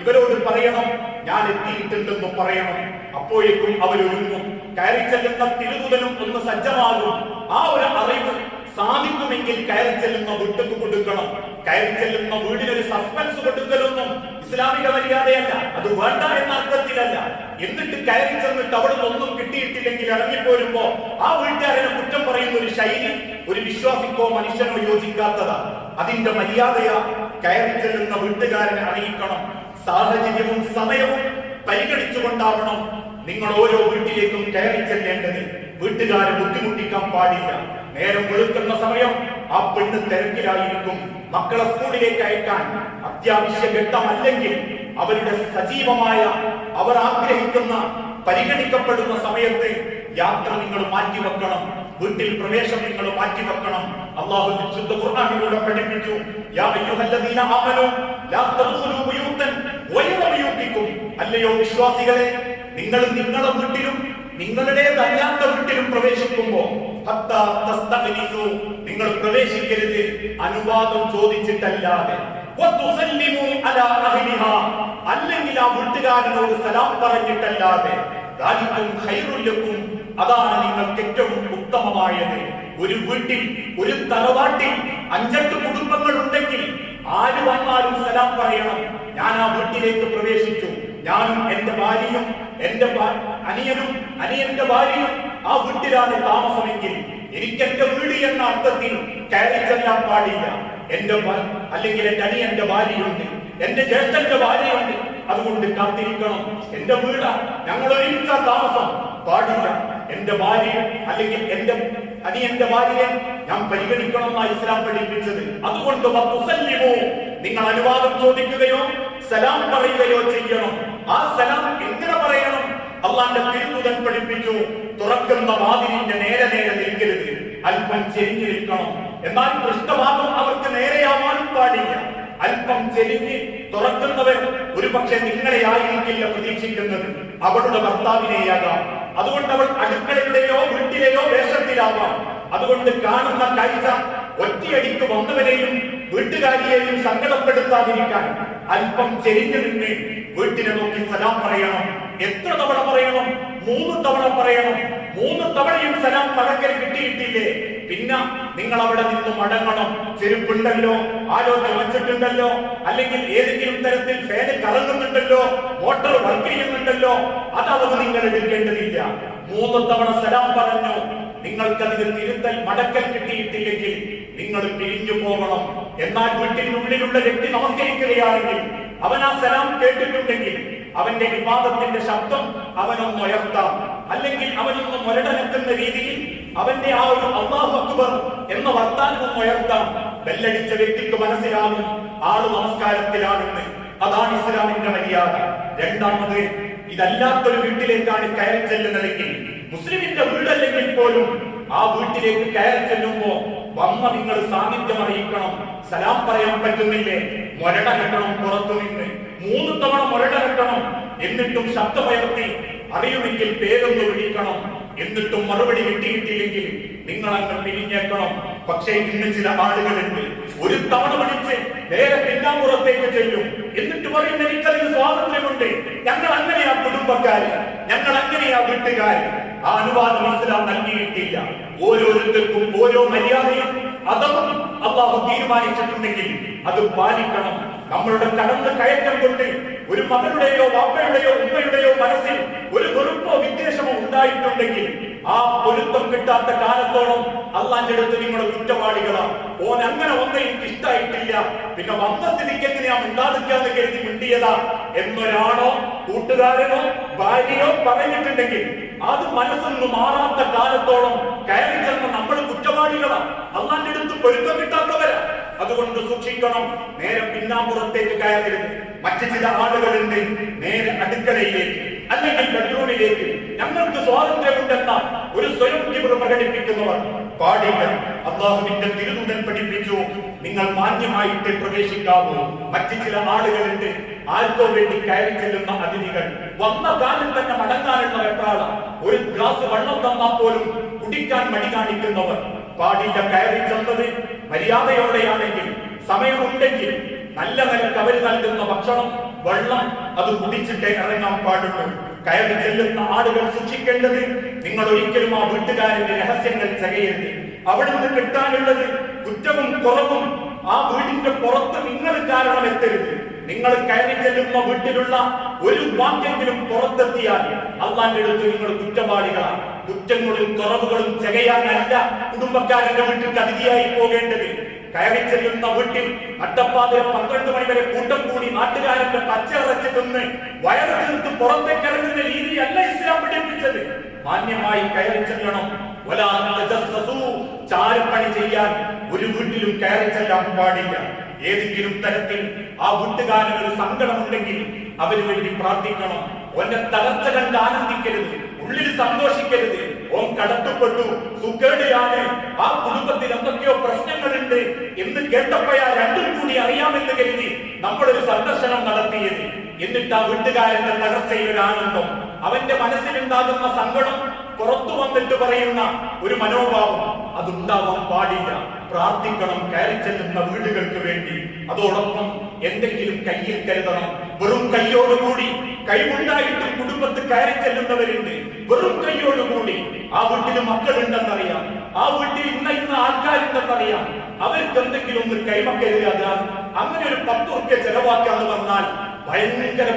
ഇവരോട് പറയണം, ഞാൻ എത്തിയിട്ടുണ്ടെന്ന് പറയണം. അപ്പോഴേക്കും അവരൊരുങ്ങും. കയറി ചെല്ലുന്ന തിരുദൂതനും ഒന്ന് സജ്ജമാകും. ആ ഒരു അറിവ് സാധിക്കുമെങ്കിൽ കയറി ചെല്ലുന്ന വീട്ടിക്ക് കൊടുക്കണം. കയറി ചെല്ലുന്ന വീടിനൊരു സസ്പെൻസ് കൊടുക്കലൊന്നും ഇസ്ലാമിക മര്യാദയല്ല, അത് വേണ്ട എന്ന അർത്ഥത്തിലല്ല. എന്നിട്ട് കയറി ചെന്നിട്ട് അവിടെ ഒന്നും കിട്ടിയിട്ടില്ലെങ്കിൽ ഇറങ്ങിപ്പോരുമ്പോ ആ വീട്ടുകാരനെ കുറ്റം പറയുന്ന ഒരു ശൈലി ഒരു വിശ്വാസിക്കോ മനുഷ്യനോ യോജിക്കാത്തതാ. അതിന്റെ മര്യാദയാ കയറി ചെല്ലുന്ന വീട്ടുകാരനെ അറിയിക്കണം. സാഹചര്യവും സമയവും പരിഗണിച്ചുകൊണ്ടാവണം നിങ്ങൾ ഓരോ വീട്ടിലേക്കും കയറി ചെല്ലേണ്ടത്. വീട്ടുകാരെ ബുദ്ധിമുട്ടിക്കാൻ പാടില്ല. നേരം വെളുക്കുന്ന സമയം ആ പെണ്ണ് തിരക്കിലായിരിക്കും. മക്കളെ സ്കൂളിലേക്ക് അയക്കാൻ അത്യാവശ്യ ഘട്ടമല്ലെങ്കിൽ അവരുടെ സജീവമായ, അവർ ആഗ്രഹിക്കുന്ന, പരിഗണിക്കപ്പെടുന്ന സമയത്ത് യാത്ര നിങ്ങൾ മാറ്റിവെക്കണം. വീട്ടിൽ പ്രവേശം നിങ്ങൾ മാറ്റിവെക്കണം. അല്ലാഹു വിശുദ്ധ ഖുർആനിലൂടെ പഠിപ്പിച്ചു, യാ അയ്യുഹല്ലദീന ആമനൂ ലാ തദ്ഖുലൂ ബുയൂതൻ ഗൈറ ബുയൂതികും. അല്ലയോ വിശ്വാസികളെ, നിങ്ങൾ നിങ്ങളുടെ വീട്ടിലും നിങ്ങളുടേതല്ലാത്ത വീട്ടിലും പ്രവേശിക്കുമ്പോൾ നിങ്ങൾ പ്രവേശിക്കരുത് അനുവാദം ചോദിച്ചിട്ടല്ലാതെ, അല്ലെങ്കിൽ ആ വീട്ടുകാരനോട് സലാം പറഞ്ഞിട്ടല്ലാതെ. അതാണ് നിങ്ങൾക്ക് ഏറ്റവും ഉത്തമമായത്. ഒരു വീട്ടിൽ, ഒരു തറവാട്ടിൽ 5-8 കുടുംബങ്ങൾ ഉണ്ടെങ്കിൽ ആര് വന്നാലും സലാം പറയണം. ഞാൻ ആ വീട്ടിലേക്ക് പ്രവേശിച്ചു, ഞാനും എന്റെ ഭാര്യയും എന്റെ അനിയനും അനിയന്റെ ഭാര്യയും ആ വീട്ടിലാണ് താമസമെങ്കിൽ എനിക്ക് എന്റെ വീട് എന്ന അർത്ഥത്തിൽ കയറി ചെല്ലാൻ പാടില്ല. എന്റെ അല്ലെങ്കിൽ എന്റെ അനിയന്റെ ഭാര്യയുണ്ട്, എന്റെ ജ്യേഷ്ഠന്റെ ഭാര്യയുണ്ട്, അതുകൊണ്ട് കാത്തിരിക്കണം. എന്റെ വീട്, ഞങ്ങൾ ഒരുമിച്ച താമസം പാടില്ല. എന്റെ ഭാര്യ അല്ലെങ്കിൽ എന്റെ അനിയന്റെ ഭാര്യയെ ഞാൻ പരിഗണിക്കണം എന്നാണ് ഇസ്ലാം പഠിപ്പിച്ചത്. അതുകൊണ്ട് നിങ്ങൾ അനുവാദം ചോദിക്കുകയോ സലാം പറയുകയോ ചെയ്യണം. ആ സലാം എങ്ങനെ പറയണം? അള്ളാന്റെ തിരുദൂതൻ പഠിപ്പിച്ചു, തുറക്കുന്ന വാതിലിന്റെ നേരെ നേരെ നിൽക്കരുത്, അല്പം ചെരിഞ്ഞിരിക്കണം. എന്നാൽ പൃഷ്ഠഭാഗം അവർക്ക് നേരെയാവാനും പാടില്ല. അല്പം ചെരിഞ്ഞ് തുറക്കുന്നവർ ഒരുപക്ഷെ നിങ്ങളെ ആയിരിക്കില്ല പ്രതീക്ഷിക്കുന്നത്, അവളുടെ ഭർത്താവിനെയാകാം. അതുകൊണ്ട് അവൾ അടുക്കളയുടെയോ വീട്ടിലെയോ വേഷത്തിലാവാം. അതുകൊണ്ട് കാണുന്ന കാഴ്ച ഒറ്റയടിക്ക് വന്നവരെയും വീട്ടുകാരിയെയും സങ്കടപ്പെടുത്താതിരിക്കാൻ അല്പം ചെരിഞ്ഞു നിന്ന് വീട്ടിനെ നോക്കി സലാം പറയണം. എത്ര തവണ പറയണം? 3 തവണ പറയണം. 3 തവണയും സലാം മടക്കൽ കിട്ടിയിട്ടില്ലേ, പിന്നെ നിങ്ങൾ അവിടെ നിന്ന് മടങ്ങണം. ചെരുപ്പുണ്ടല്ലോ, ആലോചന വെച്ചിട്ടുണ്ടല്ലോ, അല്ലെങ്കിൽ ഏതെങ്കിലും തരത്തിൽ ഫാന് കറങ്ങുന്നുണ്ടല്ലോ, മോട്ടോർ വർക്ക് ചെയ്യുന്നുണ്ടല്ലോ, അതവർ നിങ്ങൾ എടുക്കേണ്ടതില്ല. 3 തവണ സലാം പറഞ്ഞു നിങ്ങൾക്കതിന് തിരുത്തൽ മടക്കൽ കിട്ടിയിട്ടില്ലെങ്കിൽ നിങ്ങൾ പിരിഞ്ഞു പോകണം. എന്നാൽ വീട്ടിനുള്ളിലുള്ള വ്യക്തി നമസ്കരിക്കുകയാണെങ്കിൽ അവൻ ആ സലാം കേട്ടിട്ടുണ്ടെങ്കിൽ അവന്റെ വിവാദത്തിന്റെ ശബ്ദം അവനൊന്ന് ഉയർത്താം, അല്ലെങ്കിൽ അവനൊന്ന് മുരടനെത്തുന്ന രീതിയിൽ അവന്റെ ആ ഒരു അല്ലാഹു അക്ബർ എന്ന വർത്താനം ഉയർത്താം. ബെല്ലടിച്ച വ്യക്തിക്ക് മനസ്സിലാകും ആള് നമസ്കാരത്തിലാണെന്ന്. അതാണ് ഇസ്ലാമിന്റെ മര്യാദ. രണ്ടാമത്, ഇതല്ലാത്തൊരു വീട്ടിലേക്കാണ് കയറി ചെല്ലുന്നതെങ്കിൽ, മുസ്ലിമിന്റെ വീടല്ലെങ്കിൽ പോലും ആ വീട്ടിലേക്ക് കയറി ചെല്ലുമ്പോ വന്ന നിങ്ങൾ സാന്നിധ്യം അറിയിക്കണം. സലാം പറയാൻ പറ്റുന്നില്ലേ, മുരട കെട്ടണം. പുറത്തു നിന്ന് 3 തവണ മുരട കെട്ടണം. എന്നിട്ടും ശബ്ദമുയർത്തി അറിയുമെങ്കിൽ പേരൊന്ന് വിളിക്കണം. എന്നിട്ടും മറുപടി കിട്ടിയിട്ടില്ലെങ്കിൽ നിങ്ങൾ അങ്ങ് പിരിഞ്ഞേക്കണം. പക്ഷേ ഇന്ന് ചില ആളുകളുണ്ട്, ഒരു തവണ വിളിച്ച് നേരെ പിന്നാമ്പുറത്തേക്ക് ചെല്ലും. എന്നിട്ട് പറയുന്ന എനിക്കതിന് സ്വാതന്ത്ര്യമുണ്ട്, ഞങ്ങൾ അങ്ങനെയാ കുടുംബക്കാര്, ഞങ്ങൾ അങ്ങനെയാ വീട്ടുകാര്. ആ അനുവാദം ഇസ്ലാം നൽകിയിട്ടില്ല. ഓരോരുത്തർക്കും ഓരോ മര്യാദയും അഥവാ അല്ലാഹു തീരുമാനിച്ചിട്ടുണ്ടെങ്കിൽ അത് പാലിക്കണം. നമ്മളുടെ കടന്നു കയറ്റം കൊണ്ട് ഒരു മകളുടെയോ വാപ്പയുടെയോ ഉമ്മയുടെയോ മനസ്സിൽ ഒരു വെറുപ്പോ വിദ്വേഷമോ ഉണ്ടായിട്ടുണ്ടെങ്കിൽ ആ പൊരുത്തം കിട്ടാത്ത കാലത്തോളം അള്ളാന്റെ അടുത്ത് നിങ്ങൾ കുറ്റവാളികളാണ്. ഓൻ അങ്ങനെ ഒന്നും എനിക്ക് ഇഷ്ടമായിട്ടില്ല, പിന്നെ വന്ന സ്ഥിതിക്ക് എങ്ങനെയാ ഉണ്ടാതിക്കാന്ന് കരുതി മിണ്ടിയതാ എന്നൊരാണോ കൂട്ടുകാരനോ ഭാര്യയോ പറഞ്ഞിട്ടുണ്ടെങ്കിൽ അത് മനസ്സൊന്ന് മാറാത്ത കാലത്തോളം കയറി ചെന്ന നമ്മൾ കുറ്റവാളികളാണ്, അള്ളാന്റെ അടുത്ത് പൊരുത്തം കിട്ടാത്തവരാ. അതുകൊണ്ട് സൂക്ഷിക്കണം. നേരെ പിന്നാമ്പുറത്തേക്ക് കയറരുത്. മറ്റു ചില ആളുകളുണ്ട് നേരെ അടുക്കളയിലേക്ക് അല്ലെങ്കിൽ ബെഡ്റൂമിലേക്ക് ഞങ്ങൾക്ക് സ്വാതന്ത്ര്യമുണ്ടെന്ന ഒരു സ്വയം കിബർ പ്രകടിപ്പിക്കുന്നവർ പാടില്ല. അല്ലാഹുവിന്റെ തിരുദൂതൻ പഠിപ്പിച്ചു, നിങ്ങൾ മാന്യമായിട്ട് പ്രവേശിക്കാവൂ. മറ്റു ചില ആളുകളുണ്ട് ആർക്കോ വേണ്ടി കയറി ചെല്ലുന്ന അതിഥികൾ വന്ന കാലം തന്നെ മടങ്ങാനുള്ള വെപ്രാളം. ഒരു ഗ്ലാസ് വെള്ളം തന്നാൽ പോലും കുടിക്കാൻ മടി കാണിക്കുന്നവർ പാടില്ല. കയറി ചെന്നത് മര്യാദയോടെയാണെങ്കിൽ, സമയമുണ്ടെങ്കിൽ നല്ല നിലക്ക് അവർ നൽകുന്ന ഭക്ഷണം വെള്ളം അത് കുടിച്ചിട്ടേ ഇറങ്ങാൻ പാടുള്ളൂ. കയറി ചെല്ലുന്ന ആളുകൾ സൂക്ഷിക്കേണ്ടത്, നിങ്ങൾ ഒരിക്കലും ആ വീട്ടുകാരന്റെ രഹസ്യങ്ങൾ ചകയരുത്. അവിടുന്ന് കിട്ടാനുള്ളത് കുറ്റവും കുറവും ആ വീടിന്റെ പുറത്ത് നിങ്ങൾ കാരണം എത്തരുത്. നിങ്ങൾ കയറി ചെല്ലുന്ന വീട്ടിലുള്ള ഒരു വാക്കെങ്കിലും പുറത്തെത്തിയാൽ അള്ളാന്റെ അടുത്ത് നിങ്ങൾ കുറ്റവാളികളാണ്. കുറ്റങ്ങളും കുറവുകളും ചകയാനല്ല കുടുംബക്കാരന്റെ വീട്ടിൽ അതിഥിയായി പോകേണ്ടത്. കയറി ചെല്ലുന്ന വീട്ടിൽ അട്ടപ്പാതിര 12 മണി വരെ കൂട്ടം കൂടി നാട്ടുകാരന്റെ പച്ചയിറച്ചി തിന്ന് വയറ് തീർത്ത് പുറത്തേക്ക് ഇറങ്ങുന്ന രീതിയല്ല ഇസ്ലാം പഠിപ്പിച്ചത്. മാന്യമായി കയറി ചെല്ലണം. ചാരപ്പണി ചെയ്യാൻ ഒരു വീട്ടിലും കയറി ചെല്ലാൻ പാടില്ല. ഏതെങ്കിലും തരത്തിൽ ആ വീട്ടുകാരൻ ഒരു സങ്കടമുണ്ടെങ്കിൽ അവന് വേണ്ടി പ്രാർത്ഥിക്കണം. ഓന്റെ തകർച്ച കണ്ട് ആനന്ദിക്കരുത്, ഉള്ളിൽ സന്തോഷിക്കരുത്. ഓൻ കടത്തപ്പെട്ടു, സുഖേടിയാണ്, ആ കുടുംബത്തിൽ എന്തൊക്കെയോ പ്രശ്നങ്ങളുണ്ട് എന്ന് കേട്ടപ്പോഴാ രണ്ടും കൂടി അറിയാമെന്ന് കരുതി നമ്മളൊരു സന്ദർശനം നടത്തിയത്. എന്നിട്ട് ആ വീട്ടുകാരന്റെ തകർച്ചയിൽ ഒരു ആനന്ദം, അവന്റെ മനസ്സിലുണ്ടാകുന്ന സങ്കടം പുറത്തു വന്നിട്ട് പറയുന്ന ഒരു മനോഭാവം അതുണ്ടാവാൻ പാടില്ല. പ്രാർത്ഥിക്കണം കയറി ചെല്ലുന്ന വീടുകൾക്ക് വേണ്ടി. അതോടൊപ്പം എന്തെങ്കിലും കയ്യിൽ കരുതണം. വെറും കയ്യോടുകൂടി, കഴിവുണ്ടായിട്ടും കുടുംബത്തിൽ കയറി ചെല്ലുന്നവരുണ്ട്. വെറും കയ്യോടുകൂടി ആ വീട്ടിൽ മക്കളുണ്ടെന്നറിയാം, ആ വീട്ടിൽ ഇന്ന ആൾക്കാരുണ്ടെന്നറിയാം, അവർക്ക് എന്തെങ്കിലും ഒന്ന് കൈമക്കരുതാ. അങ്ങനെ ഒരു 10 ഉറുപ്യ ചെലവാക്കാന്ന് പറഞ്ഞാൽ ഭയങ്കര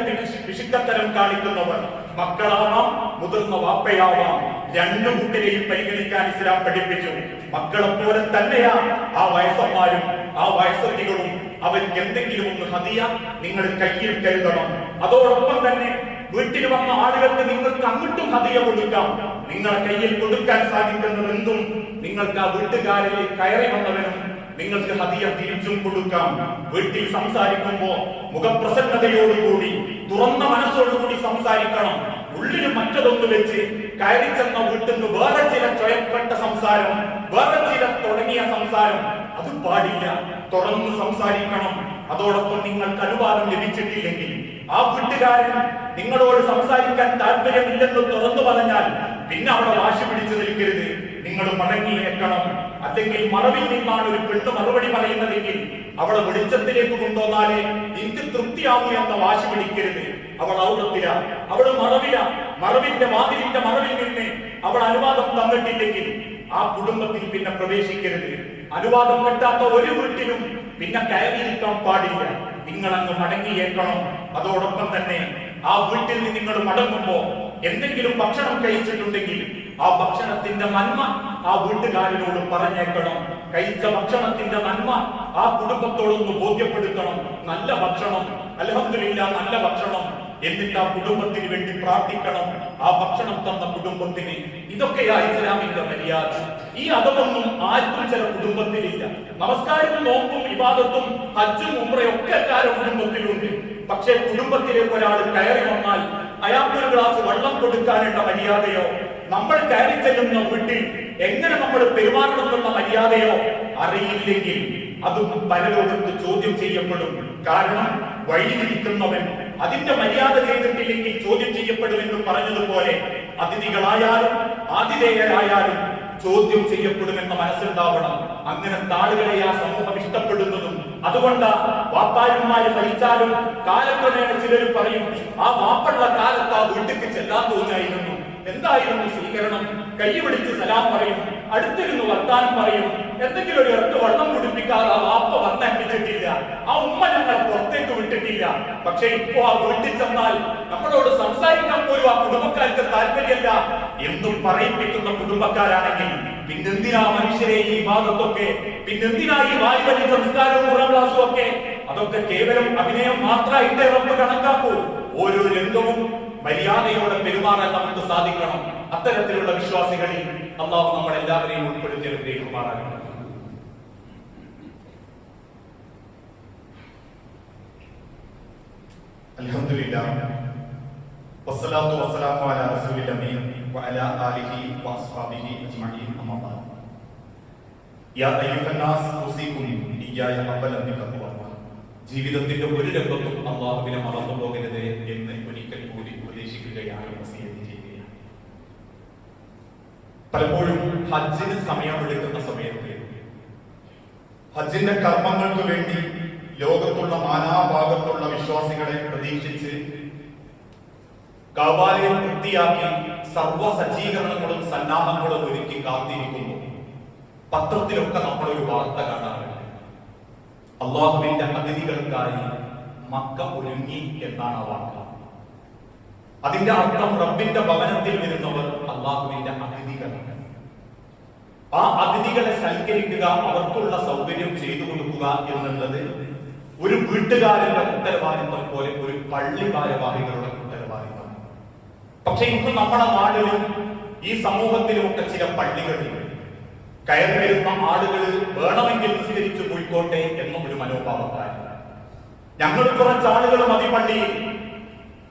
പിശുക്കത്തരം കാണിക്കുന്നവർ. മക്കളാവാം, മുതിർന്ന വാപ്പയാവാം, രണ്ടു കൂട്ടരെയും പരിഗണിക്കാൻ ഇസ്ലാം പഠിപ്പിച്ചു. മക്കളെ പോലെ തന്നെയാ ആ വയസ്സന്മാരും ആ വയസ്സത്തികളും. അവർക്ക് എന്തെങ്കിലും ഒന്ന് ഹദിയ നിങ്ങൾ കയ്യിൽ കരുതണം. അതോടൊപ്പം തന്നെ വീട്ടിൽ വന്ന ആളുകൾക്ക് നിങ്ങൾക്ക് അങ്ങോട്ടും ഹദിയ കൊടുക്കാം. നിങ്ങളെ കയ്യിൽ കൊടുക്കാൻ സാധിക്കുന്നത് എന്തും നിങ്ങൾക്ക് ആ വീട്ടുകാരിൽ കയറി വന്നവനും നിങ്ങൾക്ക് ഹദിയ തിരിച്ചും കൊടുക്കാം. വീട്ടിൽ സംസാരിക്കുമ്പോ മുഖപ്രസന്നതയോടുകൂടി തുറന്ന മനസ്സോടുകൂടി സംസാരിക്കണം. ഉള്ളിൽ മറ്റതൊന്നു വെച്ച് കയറി ചെന്ന വീട്ടിൽ നിന്ന് വേറെ ചില സ്വയംപ്പെട്ട സംസാരം, വേറെ ചില തുടങ്ങിയ സംസാരം അത് പാടില്ല. തുറന്ന് സംസാരിക്കണം. അതോടൊപ്പം നിങ്ങൾക്ക് അനുവാദം ലഭിച്ചിട്ടില്ലെങ്കിൽ ആ വീട്ടുകാരൻ നിങ്ങളോട് സംസാരിക്കാൻ താല്പര്യമില്ലെന്ന് തുറന്നു പറഞ്ഞാൽ പിന്നെ അവിടെ വാശി പിടിച്ചു നിൽക്കരുത്. നിങ്ങൾ മടങ്ങിയേക്കണം. അല്ലെങ്കിൽ മറവിൽ നിന്നാണ് ഒരു പെണ്ണ് മറുപടി പറയുന്നതെങ്കിൽ അവളെ വെളിച്ചത്തിലേക്ക് കൊണ്ടുവന്നാലേ എനിക്ക് തൃപ്തിയാവൂ എന്ന വാശി പിടിക്കരുത്. അവൾ ഔറത്തില, അവൾ മറവില, മറവിന്റെ വാതിലിന്റെ മറവിൽ നിന്ന് അവൾ അനുവാദം തന്നിട്ടില്ലെങ്കിൽ ആ കുടുംബത്തിൽ പിന്നെ പ്രവേശിക്കരുത്. അനുവാദം കിട്ടാത്ത ഒരു വീട്ടിലും പിന്നെ കയറിയിരിക്കാൻ പാടില്ല. നിങ്ങൾ അങ്ങ് മടങ്ങിയേക്കണം. അതോടൊപ്പം തന്നെ ആ വീട്ടിൽ നിന്ന് നിങ്ങൾ മടങ്ങുമ്പോ എന്തെങ്കിലും ഭക്ഷണം കഴിച്ചിട്ടുണ്ടെങ്കിൽ ആ ഭക്ഷണത്തിന്റെ നന്മ ആ വീട്ടുകാരനോട് പറഞ്ഞേക്കണം. കഴിച്ച ഭക്ഷണത്തിന്റെ നന്മ ആ കുടുംബത്തോടൊന്ന് ബോധ്യപ്പെടുത്തണം. നല്ല ഭക്ഷണം, അൽഹംദുലില്ലാ നല്ല ഭക്ഷണം, എന്നിട്ട് ആ കുടുംബത്തിന് വേണ്ടി പ്രാർത്ഥിക്കണം. ആ ഭക്ഷണം തന്ന കുടുംബത്തിന്. ഇതൊക്കെയാ ഇസ്ലാമിന്റെ മര്യാദ. ഈ അതൊന്നും ആർക്കും ചില കുടുംബത്തിലില്ല. നമസ്കാരവും നോമ്പും ഇബാദത്തും ഹജ്ജും ഉംറയും ഒക്കെ എല്ലാവരും കുടുംബത്തിലുണ്ട്. പക്ഷേ കുടുംബത്തിലേക്ക് ഒരാൾ കയറി വന്നാൽ അയാൾക്കൊരു ഗ്ലാസ് വെള്ളം കൊടുക്കാനുള്ള മര്യാദയോ, നമ്മൾ കയറി ചെല്ലുന്ന വീട്ടിൽ എങ്ങനെ നമ്മൾ പെരുമാറണമെന്നുള്ള മര്യാദയോ അറിയില്ലെങ്കിൽ അതും പരലോകത്ത് ചോദ്യം ചെയ്യപ്പെടും. കാരണം വഴിതിരിക്കുന്നവൻ അതിന്റെ മര്യാദ ചെയ്തിട്ടില്ലെങ്കിൽ ചോദ്യം ചെയ്യപ്പെടുമെന്ന് പറഞ്ഞതുപോലെ അതിഥികളായാലും ആതിഥേയരായാലും ചോദ്യം ചെയ്യപ്പെടുമെന്ന മനസ്സുണ്ടാവണം. അങ്ങനെ താളുകളെ ആ സമൂഹം ഇഷ്ടപ്പെടുന്നതും അതുകൊണ്ട് വാപ്പാരന്മാര് ഭരിച്ചാലും കാലക്രമേണ ചിലർ പറയും ആ വാപ്പുള്ള കാലത്ത് ആ വീട്ടിലേക്ക് ചെല്ലാൻ തോന്നിയായിരുന്നു. എന്തായിരുന്നു സ്വീകരണം? കൈ വിളിച്ച് സലാം പറയും, അടുത്തിരുന്ന് വർത്താനം പറയും. എന്തെങ്കിലും ഒരു ഇറക്ക് വെള്ളം കുടിപ്പിക്കാതെ ആ വാപ്പ വർണ്ണപ്പിച്ചിട്ടില്ല, ആ ഉമ്മ ഞങ്ങളെ പുറത്തേക്ക് വിട്ടിട്ടില്ല. പക്ഷെ ഇപ്പോ ആ വീട്ടിൽ ചെന്നാൽ നമ്മളോട് സംസാരിക്കാൻ പോലും ആ കുടുംബക്കാർക്ക് താല്പര്യമല്ല എന്നും പറയിപ്പിക്കുന്ന കുടുംബക്കാരാണെങ്കിൽ പിന്നെന്തിനാ മനുഷ്യരെ ഈ ഭാഗത്തൊക്കെ? പിന്നെന്തിനാ ഈ വായുവലി സംസ്കാരവും പുറം ക്ലാസും ഒക്കെ? അതൊക്കെ കേവലം അഭിനയം മാത്രമായിട്ട് റബ്ബ് കണക്കാക്കൂ. ഓരോ രംഗവും മര്യാദയോടെ പെരുമാറാൻ നമുക്ക് സാധിക്കണം. അത്തരത്തിലുള്ള വിശ്വാസികളിൽ അല്ലാഹു നമ്മളെല്ലാവരെയും ഉൾപ്പെടുത്തി അനുഗ്രഹിക്കുമാറാകണം. അൽഹംദുലില്ലാഹ് വസ്സലാത്തു വസ്സലാമു അലാ റസൂലിൽ അമീൻ വഅലാ ആലിഹി വഅസ്ഹാബിഹി അജ്മഈൻ. അമ്മാ ബഅദ്. യാ അയ്യുഹന്നാസ് ഉസീകും ഇയ്യായ ഖബലൻ ബിഖബ്വല്ലാഹ്. ജീവിതത്തിന്റെ ഒരു രംഗത്തും അല്ലാഹുവിനെ മറന്നു പോകരുത് എന്ന് ഒരിക്കൽ കൂടി ഉപദേശിക്കുകയാണ്, വസിയത്ത് ചെയ്യുകയാണ്. പലപ്പോഴും ഹജ്ജിന് സമയമെടുക്കുന്ന സമയത്ത് ഹജ്ജിന്റെ കർമ്മങ്ങൾക്ക് വേണ്ടി ലോകത്തുള്ള നാനാഭാഗത്തുള്ള വിശ്വാസികളെ പ്രതീക്ഷിച്ച് കഅബാലയം വൃത്തിയാക്കി സർവ്വ സജ്ജീകരണങ്ങളും സന്നാഹങ്ങളും ഒരുക്കി കാത്തിരിക്കുന്നു. പത്രത്തിലൊക്കെ നമ്മളൊരു വാർത്ത കാണാറുണ്ട്. അള്ളാഹുവിന്റെ അതിഥികൾക്കായി മക്ക ഒരുങ്ങി എന്നാണ് ആ വാർത്ത. അതിന്റെ അർത്ഥം റബ്ബിന്റെ ഭവനത്തിൽ വരുന്നവർ അള്ളാഹുവിന്റെ അതിഥികളാണ്. ആ അതിഥികളെ സൽക്കരിക്കുക, അവർക്കുള്ള സൗകര്യം ചെയ്തു കൊടുക്കുക എന്നുള്ളത് ഒരു വീട്ടുകാരന്റെ ഉത്തരവാദിത്വം പോലെ ഒരു പള്ളി ഭാരവാഹികളുടെ ഉത്തരവാദിത്വം. പക്ഷെ ഇന്ന് നമ്മുടെ നാടിലും ഈ സമൂഹത്തിലുമൊക്കെ ചില പള്ളികളിൽ കയറി വരുന്ന ആളുകൾ വേണമെങ്കിൽ നിസ്കരിച്ചു പോയിക്കോട്ടെ എന്ന ഒരു മനോഭാവക്കാരൻ. ഞങ്ങൾ കുറച്ച് ആളുകൾ മതി പള്ളിയിൽ,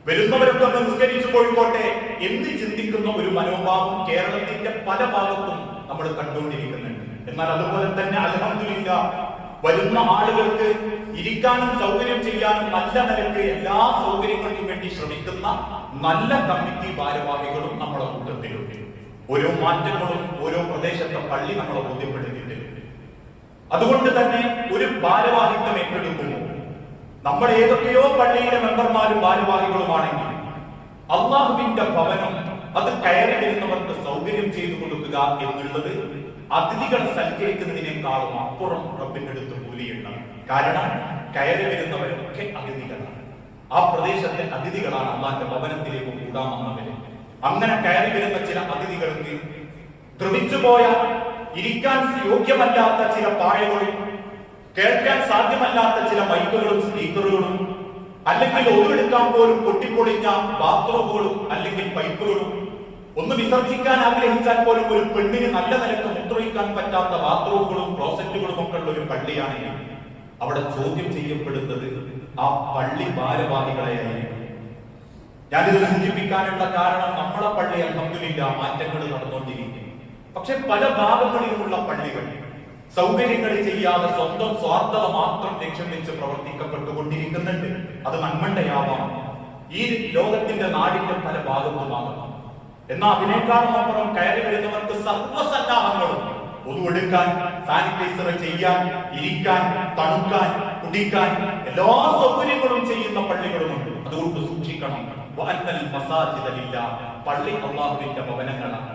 വരുന്നവരൊക്കെ നിസ്കരിച്ചു പോയിക്കോട്ടെ എന്ന് ചിന്തിക്കുന്ന ഒരു മനോഭാവം കേരളത്തിന്റെ പല ഭാഗത്തും നമ്മൾ കണ്ടുകൊണ്ടിരിക്കുന്നുണ്ട്. എന്നാൽ അതുപോലെ തന്നെ അൽഹംദുലില്ലാഹ് വരുന്ന ആളുകൾക്ക് ഇരിക്കാനും സൗകര്യം ചെയ്യാനും നല്ല നിലയ്ക്ക് എല്ലാ സൗകര്യങ്ങൾക്കും വേണ്ടി ശ്രമിക്കുന്ന നല്ല കമ്മിറ്റി ഭാരവാഹികളും നമ്മുടെ കൂട്ടത്തിലുണ്ട്. ഓരോ മാറ്റങ്ങളും ഓരോ പ്രദേശത്തെ പള്ളി നമ്മളെ ബോധ്യപ്പെടുത്തിയിട്ടുണ്ട്. അതുകൊണ്ട് തന്നെ ഒരു ഭാരവാഹിത്വം ഏറ്റെടുക്കുമ്പോൾ നമ്മൾ ഏതൊക്കെയോ പള്ളിയിലെ മെമ്പർമാരും ഭാരവാഹികളുമാണെങ്കിൽ അള്ളാഹുവിന്റെ ഭവനം അത് കയറി വരുന്നവർക്ക് സൗകര്യം ചെയ്തു കൊടുക്കുക എന്നുള്ളത് അതിഥികളെ സൽക്കരിക്കുന്നതിനേക്കാളും അപ്പുറം റബ്ബിന്റെ അടുത്ത് കൂലിയുണ്ട്. കാരണം കയറി വരുന്നവരൊക്കെ അതിഥികളാണ്. ആ പ്രദേശത്തെ അതിഥികളാണ് അള്ളാന്റെ ഭവനത്തിലേക്ക് കൂടാമെന്നവര്. അങ്ങനെ കയറി വരുന്ന ചില അതിഥികൾക്ക് ദ്രവിച്ചുപോയ ഇരിക്കാൻ യോഗ്യമല്ലാത്ത ചില പായകളും കേൾക്കാൻ സാധ്യമല്ലാത്ത ചില മൈക്കുകളും സ്പീക്കറുകളും അല്ലെങ്കിൽ ഒന്നെടുക്കാൻ പോലും പൊട്ടിപ്പൊളിഞ്ഞ ബാത്റൂമുകളും അല്ലെങ്കിൽ പൈപ്പുകളും ഒന്ന് വിസർജിക്കാൻ ആഗ്രഹിച്ചാൽ പോലും ഒരു പെണ്ണിന് നല്ല നിലക്ക് മുദ്രയിക്കാൻ പറ്റാത്ത ബാത്റൂമുകളും ക്ലോസറ്റുകളും ഒക്കെ ഉള്ള ഒരു പള്ളിയാണെങ്കിൽ അവിടെ ചോദ്യം ചെയ്യപ്പെടുന്നത് ആ പള്ളി ഭാരവാഹികളെയായിരിക്കും. ഞാനിത് സൂചിപ്പിക്കാനുള്ള കാരണം നമ്മളെ പള്ളി അൽഹംദുലില്ലാഹ് മാറ്റങ്ങൾ നടന്നുകൊണ്ടിരിക്കും. പക്ഷെ പല ഭാഗങ്ങളിലുമുള്ള പള്ളികൾ സൗകര്യങ്ങൾ ചെയ്യാതെ സ്വന്തം സ്വാർത്ഥത മാത്രം ലക്ഷ്യം വെച്ച് പ്രവർത്തിക്കപ്പെട്ടുകൊണ്ടിരിക്കുന്നുണ്ട്. അത് നന്മണ്ടയാവാം, ഈ ലോകത്തിന്റെ നാടിന്റെ പല ഭാഗത്തുമാകാം. എന്നാൽ അതിനേക്കാളും അപ്പുറം കയറി വരുന്നവർക്ക് സർവ്വസന്നാഹങ്ങളും ഒതുവെടുക്കാൻ, സാനിറ്റൈസർ ചെയ്യാൻ, ഇരിക്കാൻ, തണുക്കാൻ, കുടിക്കാൻ എല്ലാ സൗകര്യങ്ങളും ചെയ്യുന്ന പള്ളികളുമുണ്ട്. അതുകൊണ്ട് സൂക്ഷിക്കണം. പള്ളി അള്ളാഹുവിന്റെ ഭവനങ്ങളാണ്,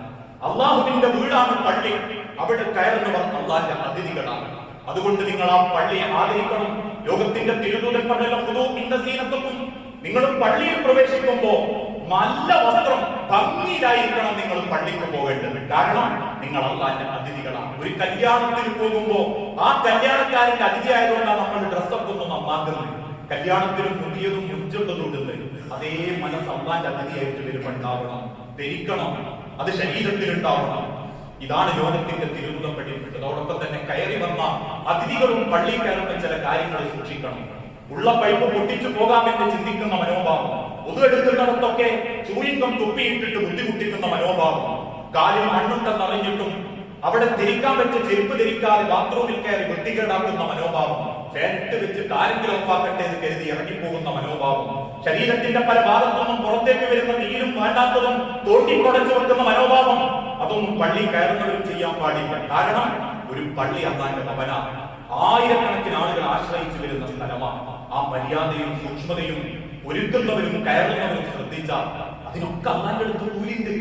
അള്ളാഹുവിന്റെ വീടാണ് പള്ളി. അവിടെ കയറുന്നവർ അള്ളാഹിന്റെ അതിഥികളാണ്. അതുകൊണ്ട് നിങ്ങൾ ആ പള്ളിയെ ആദരിക്കണം. ലോകത്തിന്റെ തിരുദൂതൻ പറഞ്ഞല്ലോ, നിങ്ങളും പള്ളിയിൽ പ്രവേശിക്കുമ്പോ നല്ല വസ്ത്രം ഭംഗിയിലായിരിക്കണം നിങ്ങൾ പള്ളിക്ക് പോകേണ്ടത്. കാരണം നിങ്ങൾ അള്ളാന്റെ അതിഥികളാണ്. ഒരു കല്യാണത്തിന് പോകുമ്പോ ആ കല്യാണക്കാരന്റെ അതിഥി ആയതുകൊണ്ടാണ് നമ്മൾ ഡ്രസ്സൊക്കെ ഒന്ന് നന്നാക്കുന്നത്. കല്യാണത്തിനും പുതിയതും മുഞ്ചുള്ളതുണ്ട്. അതേ മനസ്സ് അള്ളാന്റെ അതിഥിയായിട്ട് വരുമ്പോണ്ടാവണം, ധരിക്കണം, അത് ശരീരത്തിലുണ്ടാവണം. ഇതാണ് ലോകത്തിന്റെ തിരുമുഖപ്പെട്ടിട്ടുള്ളത്. അതോടൊപ്പം തന്നെ കയറി വന്ന അതിഥികളും പള്ളി കയറുന്ന ചില കാര്യങ്ങൾ സൂക്ഷിക്കണം. ഉള്ള പൈപ്പ് പൊട്ടിച്ചു പോകാമെന്ന് ചിന്തിക്കുന്ന മനോഭാവം, ഒതുവെടുക്കുന്നിടത്തൊക്കെ ചൂയിങ്കം തുപ്പിയിട്ടിട്ട് ബുദ്ധിമുട്ടിക്കുന്ന മനോഭാവം, കാലിൽ മണ്ണുണ്ടെന്നറിഞ്ഞിട്ടും അവിടെ ധരിക്കാൻ വെച്ച ചെരുപ്പ് ധരിക്കാതെ ബാത്റൂമിൽ കയറി വൃത്തികേടാക്കുന്ന മനോഭാവം, ഫാനിട്ട് വെച്ചിട്ട് ആരെങ്കിലും ഒപ്പാക്കട്ടെ എന്ന് കരുതി ഇറങ്ങിപ്പോകുന്ന മനോഭാവം, ശരീരത്തിന്റെ പല ഭാഗത്തുനിന്നും പുറത്തേക്ക് വരുന്ന നീരും വേണ്ടാത്തതും തോട്ടിക്കുടച്ചു വെക്കുന്ന മനോഭാവം, അതൊന്നും പള്ളി കയറുന്നവരും ചെയ്യാൻ പാടില്ല. കാരണം ഒരു പള്ളി അള്ളാന്റെ ഭവനാണ്. ആയിരക്കണക്കിന് ആളുകൾ ആശ്രയിച്ചു വരുന്ന സ്ഥലമാണ്. ആ മര്യാദയും സൂക്ഷ്മതയും ഒരുക്കുന്നവരും കയറുന്നവരും ശ്രദ്ധിച്ചാൽ അതിനൊക്കെ അള്ളാന്റെ അടുത്ത് കൂലിണ്ട്.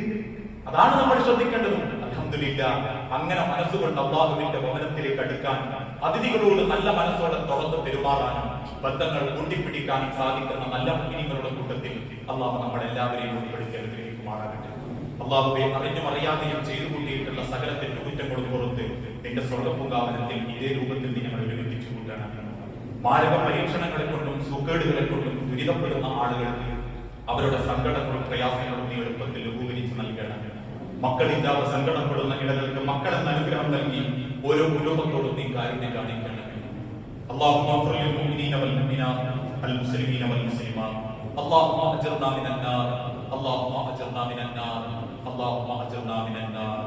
അതാണ് നമ്മൾ ശ്രദ്ധിക്കേണ്ടത്. അൽഹംദുലില്ലാഹ്, അങ്ങനെ മനസ്സുകൊണ്ട് അള്ളാഹുവിന്റെ ഭവനത്തിലേക്ക് അടുക്കാൻ, അതിഥികളോട് നല്ല മനസ്സോടെ തുറന്ന് പെരുമാറാനും ബന്ധങ്ങൾ കൂട്ടിപ്പിടിക്കാനും സാധിക്കുന്ന നല്ല മുഅ്മിനീങ്ങളുടെ കൂട്ടത്തിൽ അള്ളാഹു നമ്മളെല്ലാവരെയും ഉൾപ്പെടുത്തി അനുഗ്രഹിക്കുമാറാകട്ടെ. അള്ളാഹുവെ, അറിഞ്ഞും അറിയാതെയും ചെയ്തു കൂട്ടിയിട്ടുള്ള സകല തെറ്റുകുറ്റങ്ങളും പുറത്ത് നിന്റെ സ്വർഗ്ഗപൂങ്കാവനത്തിൽ ഇതേ രൂപത്തിൽ നീ ഞങ്ങൾ ഒരുമിപ്പിച്ചു കൂട്ടാനാണ്. മാരക പരീക്ഷണങ്ങളെ കൊണ്ടും സുഖേടുകളെ കൊണ്ടും ദുരിതപ്പെടുന്ന ആളുകൾക്ക് അവരുടെ സങ്കടങ്ങളും പ്രയാസങ്ങളും നീ എളുപ്പത്തിൽ ലഘൂകരിച്ച് നൽകണം. മക്കളില്ലാതെ സങ്കടപ്പെടുന്ന ഇടങ്ങൾക്ക് മക്കളെന്ന അനുഗ്രഹം നൽകി ഓരോ കുടുംബത്തോടും നീ കാരുണ്യം കാണിക്കണം. اللهم اغفر للمؤمنين والمؤمنات المسلمين والمسلمات اللهم اجرنا من النار اللهم اجرنا من النار اللهم اجرنا من النار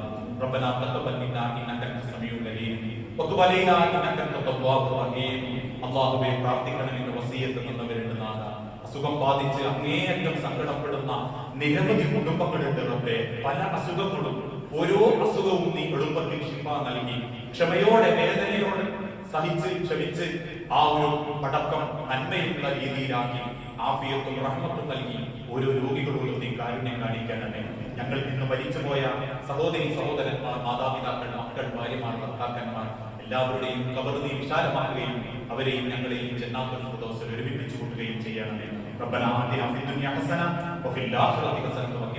ربنا تقبل منا انك انت السميع العليم وتب علينا انك انت التواب الرحيم. അല്ലാഹുവേ, പ്രാർത്ഥിക്കണമെന്ന് വസിയത്ത് തന്നവരുണ്ട് നാഥ. അസുഖം ബാധിച്ച് അങ്ങേയറ്റം സങ്കടപ്പെടുന്ന നിരവധി കുടുംബങ്ങളുണ്ട് റബ്ബേ. പല അസുഖങ്ങളും, ഓരോ അസുഖവും നീ എളുപ്പത്തിൽ ശിഫ നൽകി ക്ഷമയോടെ വേദനയോടെ സഹിച്ച് ക്ഷമിച്ച് ആ ഒരു പടക്കം നന്മയുള്ള രീതിയിലാക്കി ആഫിയത്തും റഹ്മത്തും നൽകി ഓരോ രോഗികളോടും നീ കാരുണ്യം കാണിക്കണമേ. ഞങ്ങൾ ഇന്ന് മരിച്ചുപോയ സഹോദരി സഹോദരന്മാർ, മാതാപിതാക്കൾ, മക്കൾ, ഭാര്യമാർ, ഭർത്താക്കന്മാർ എല്ലാവരുടെയും ഖബർ നീ വിശാലമാക്കുകയും അവരെയും ഞങ്ങളെയും ജന്നാത്തുൽ ഫിർദൗസിൽ ഒരുമിപ്പിച്ചു കൂട്ടുകയും ചെയ്യണമേ. റബ്ബനാ ആതിനാ ഫിദ്ദുനിയ ഹസന വഫിൽ ആഖിറതി ഹസനത വഖിനാ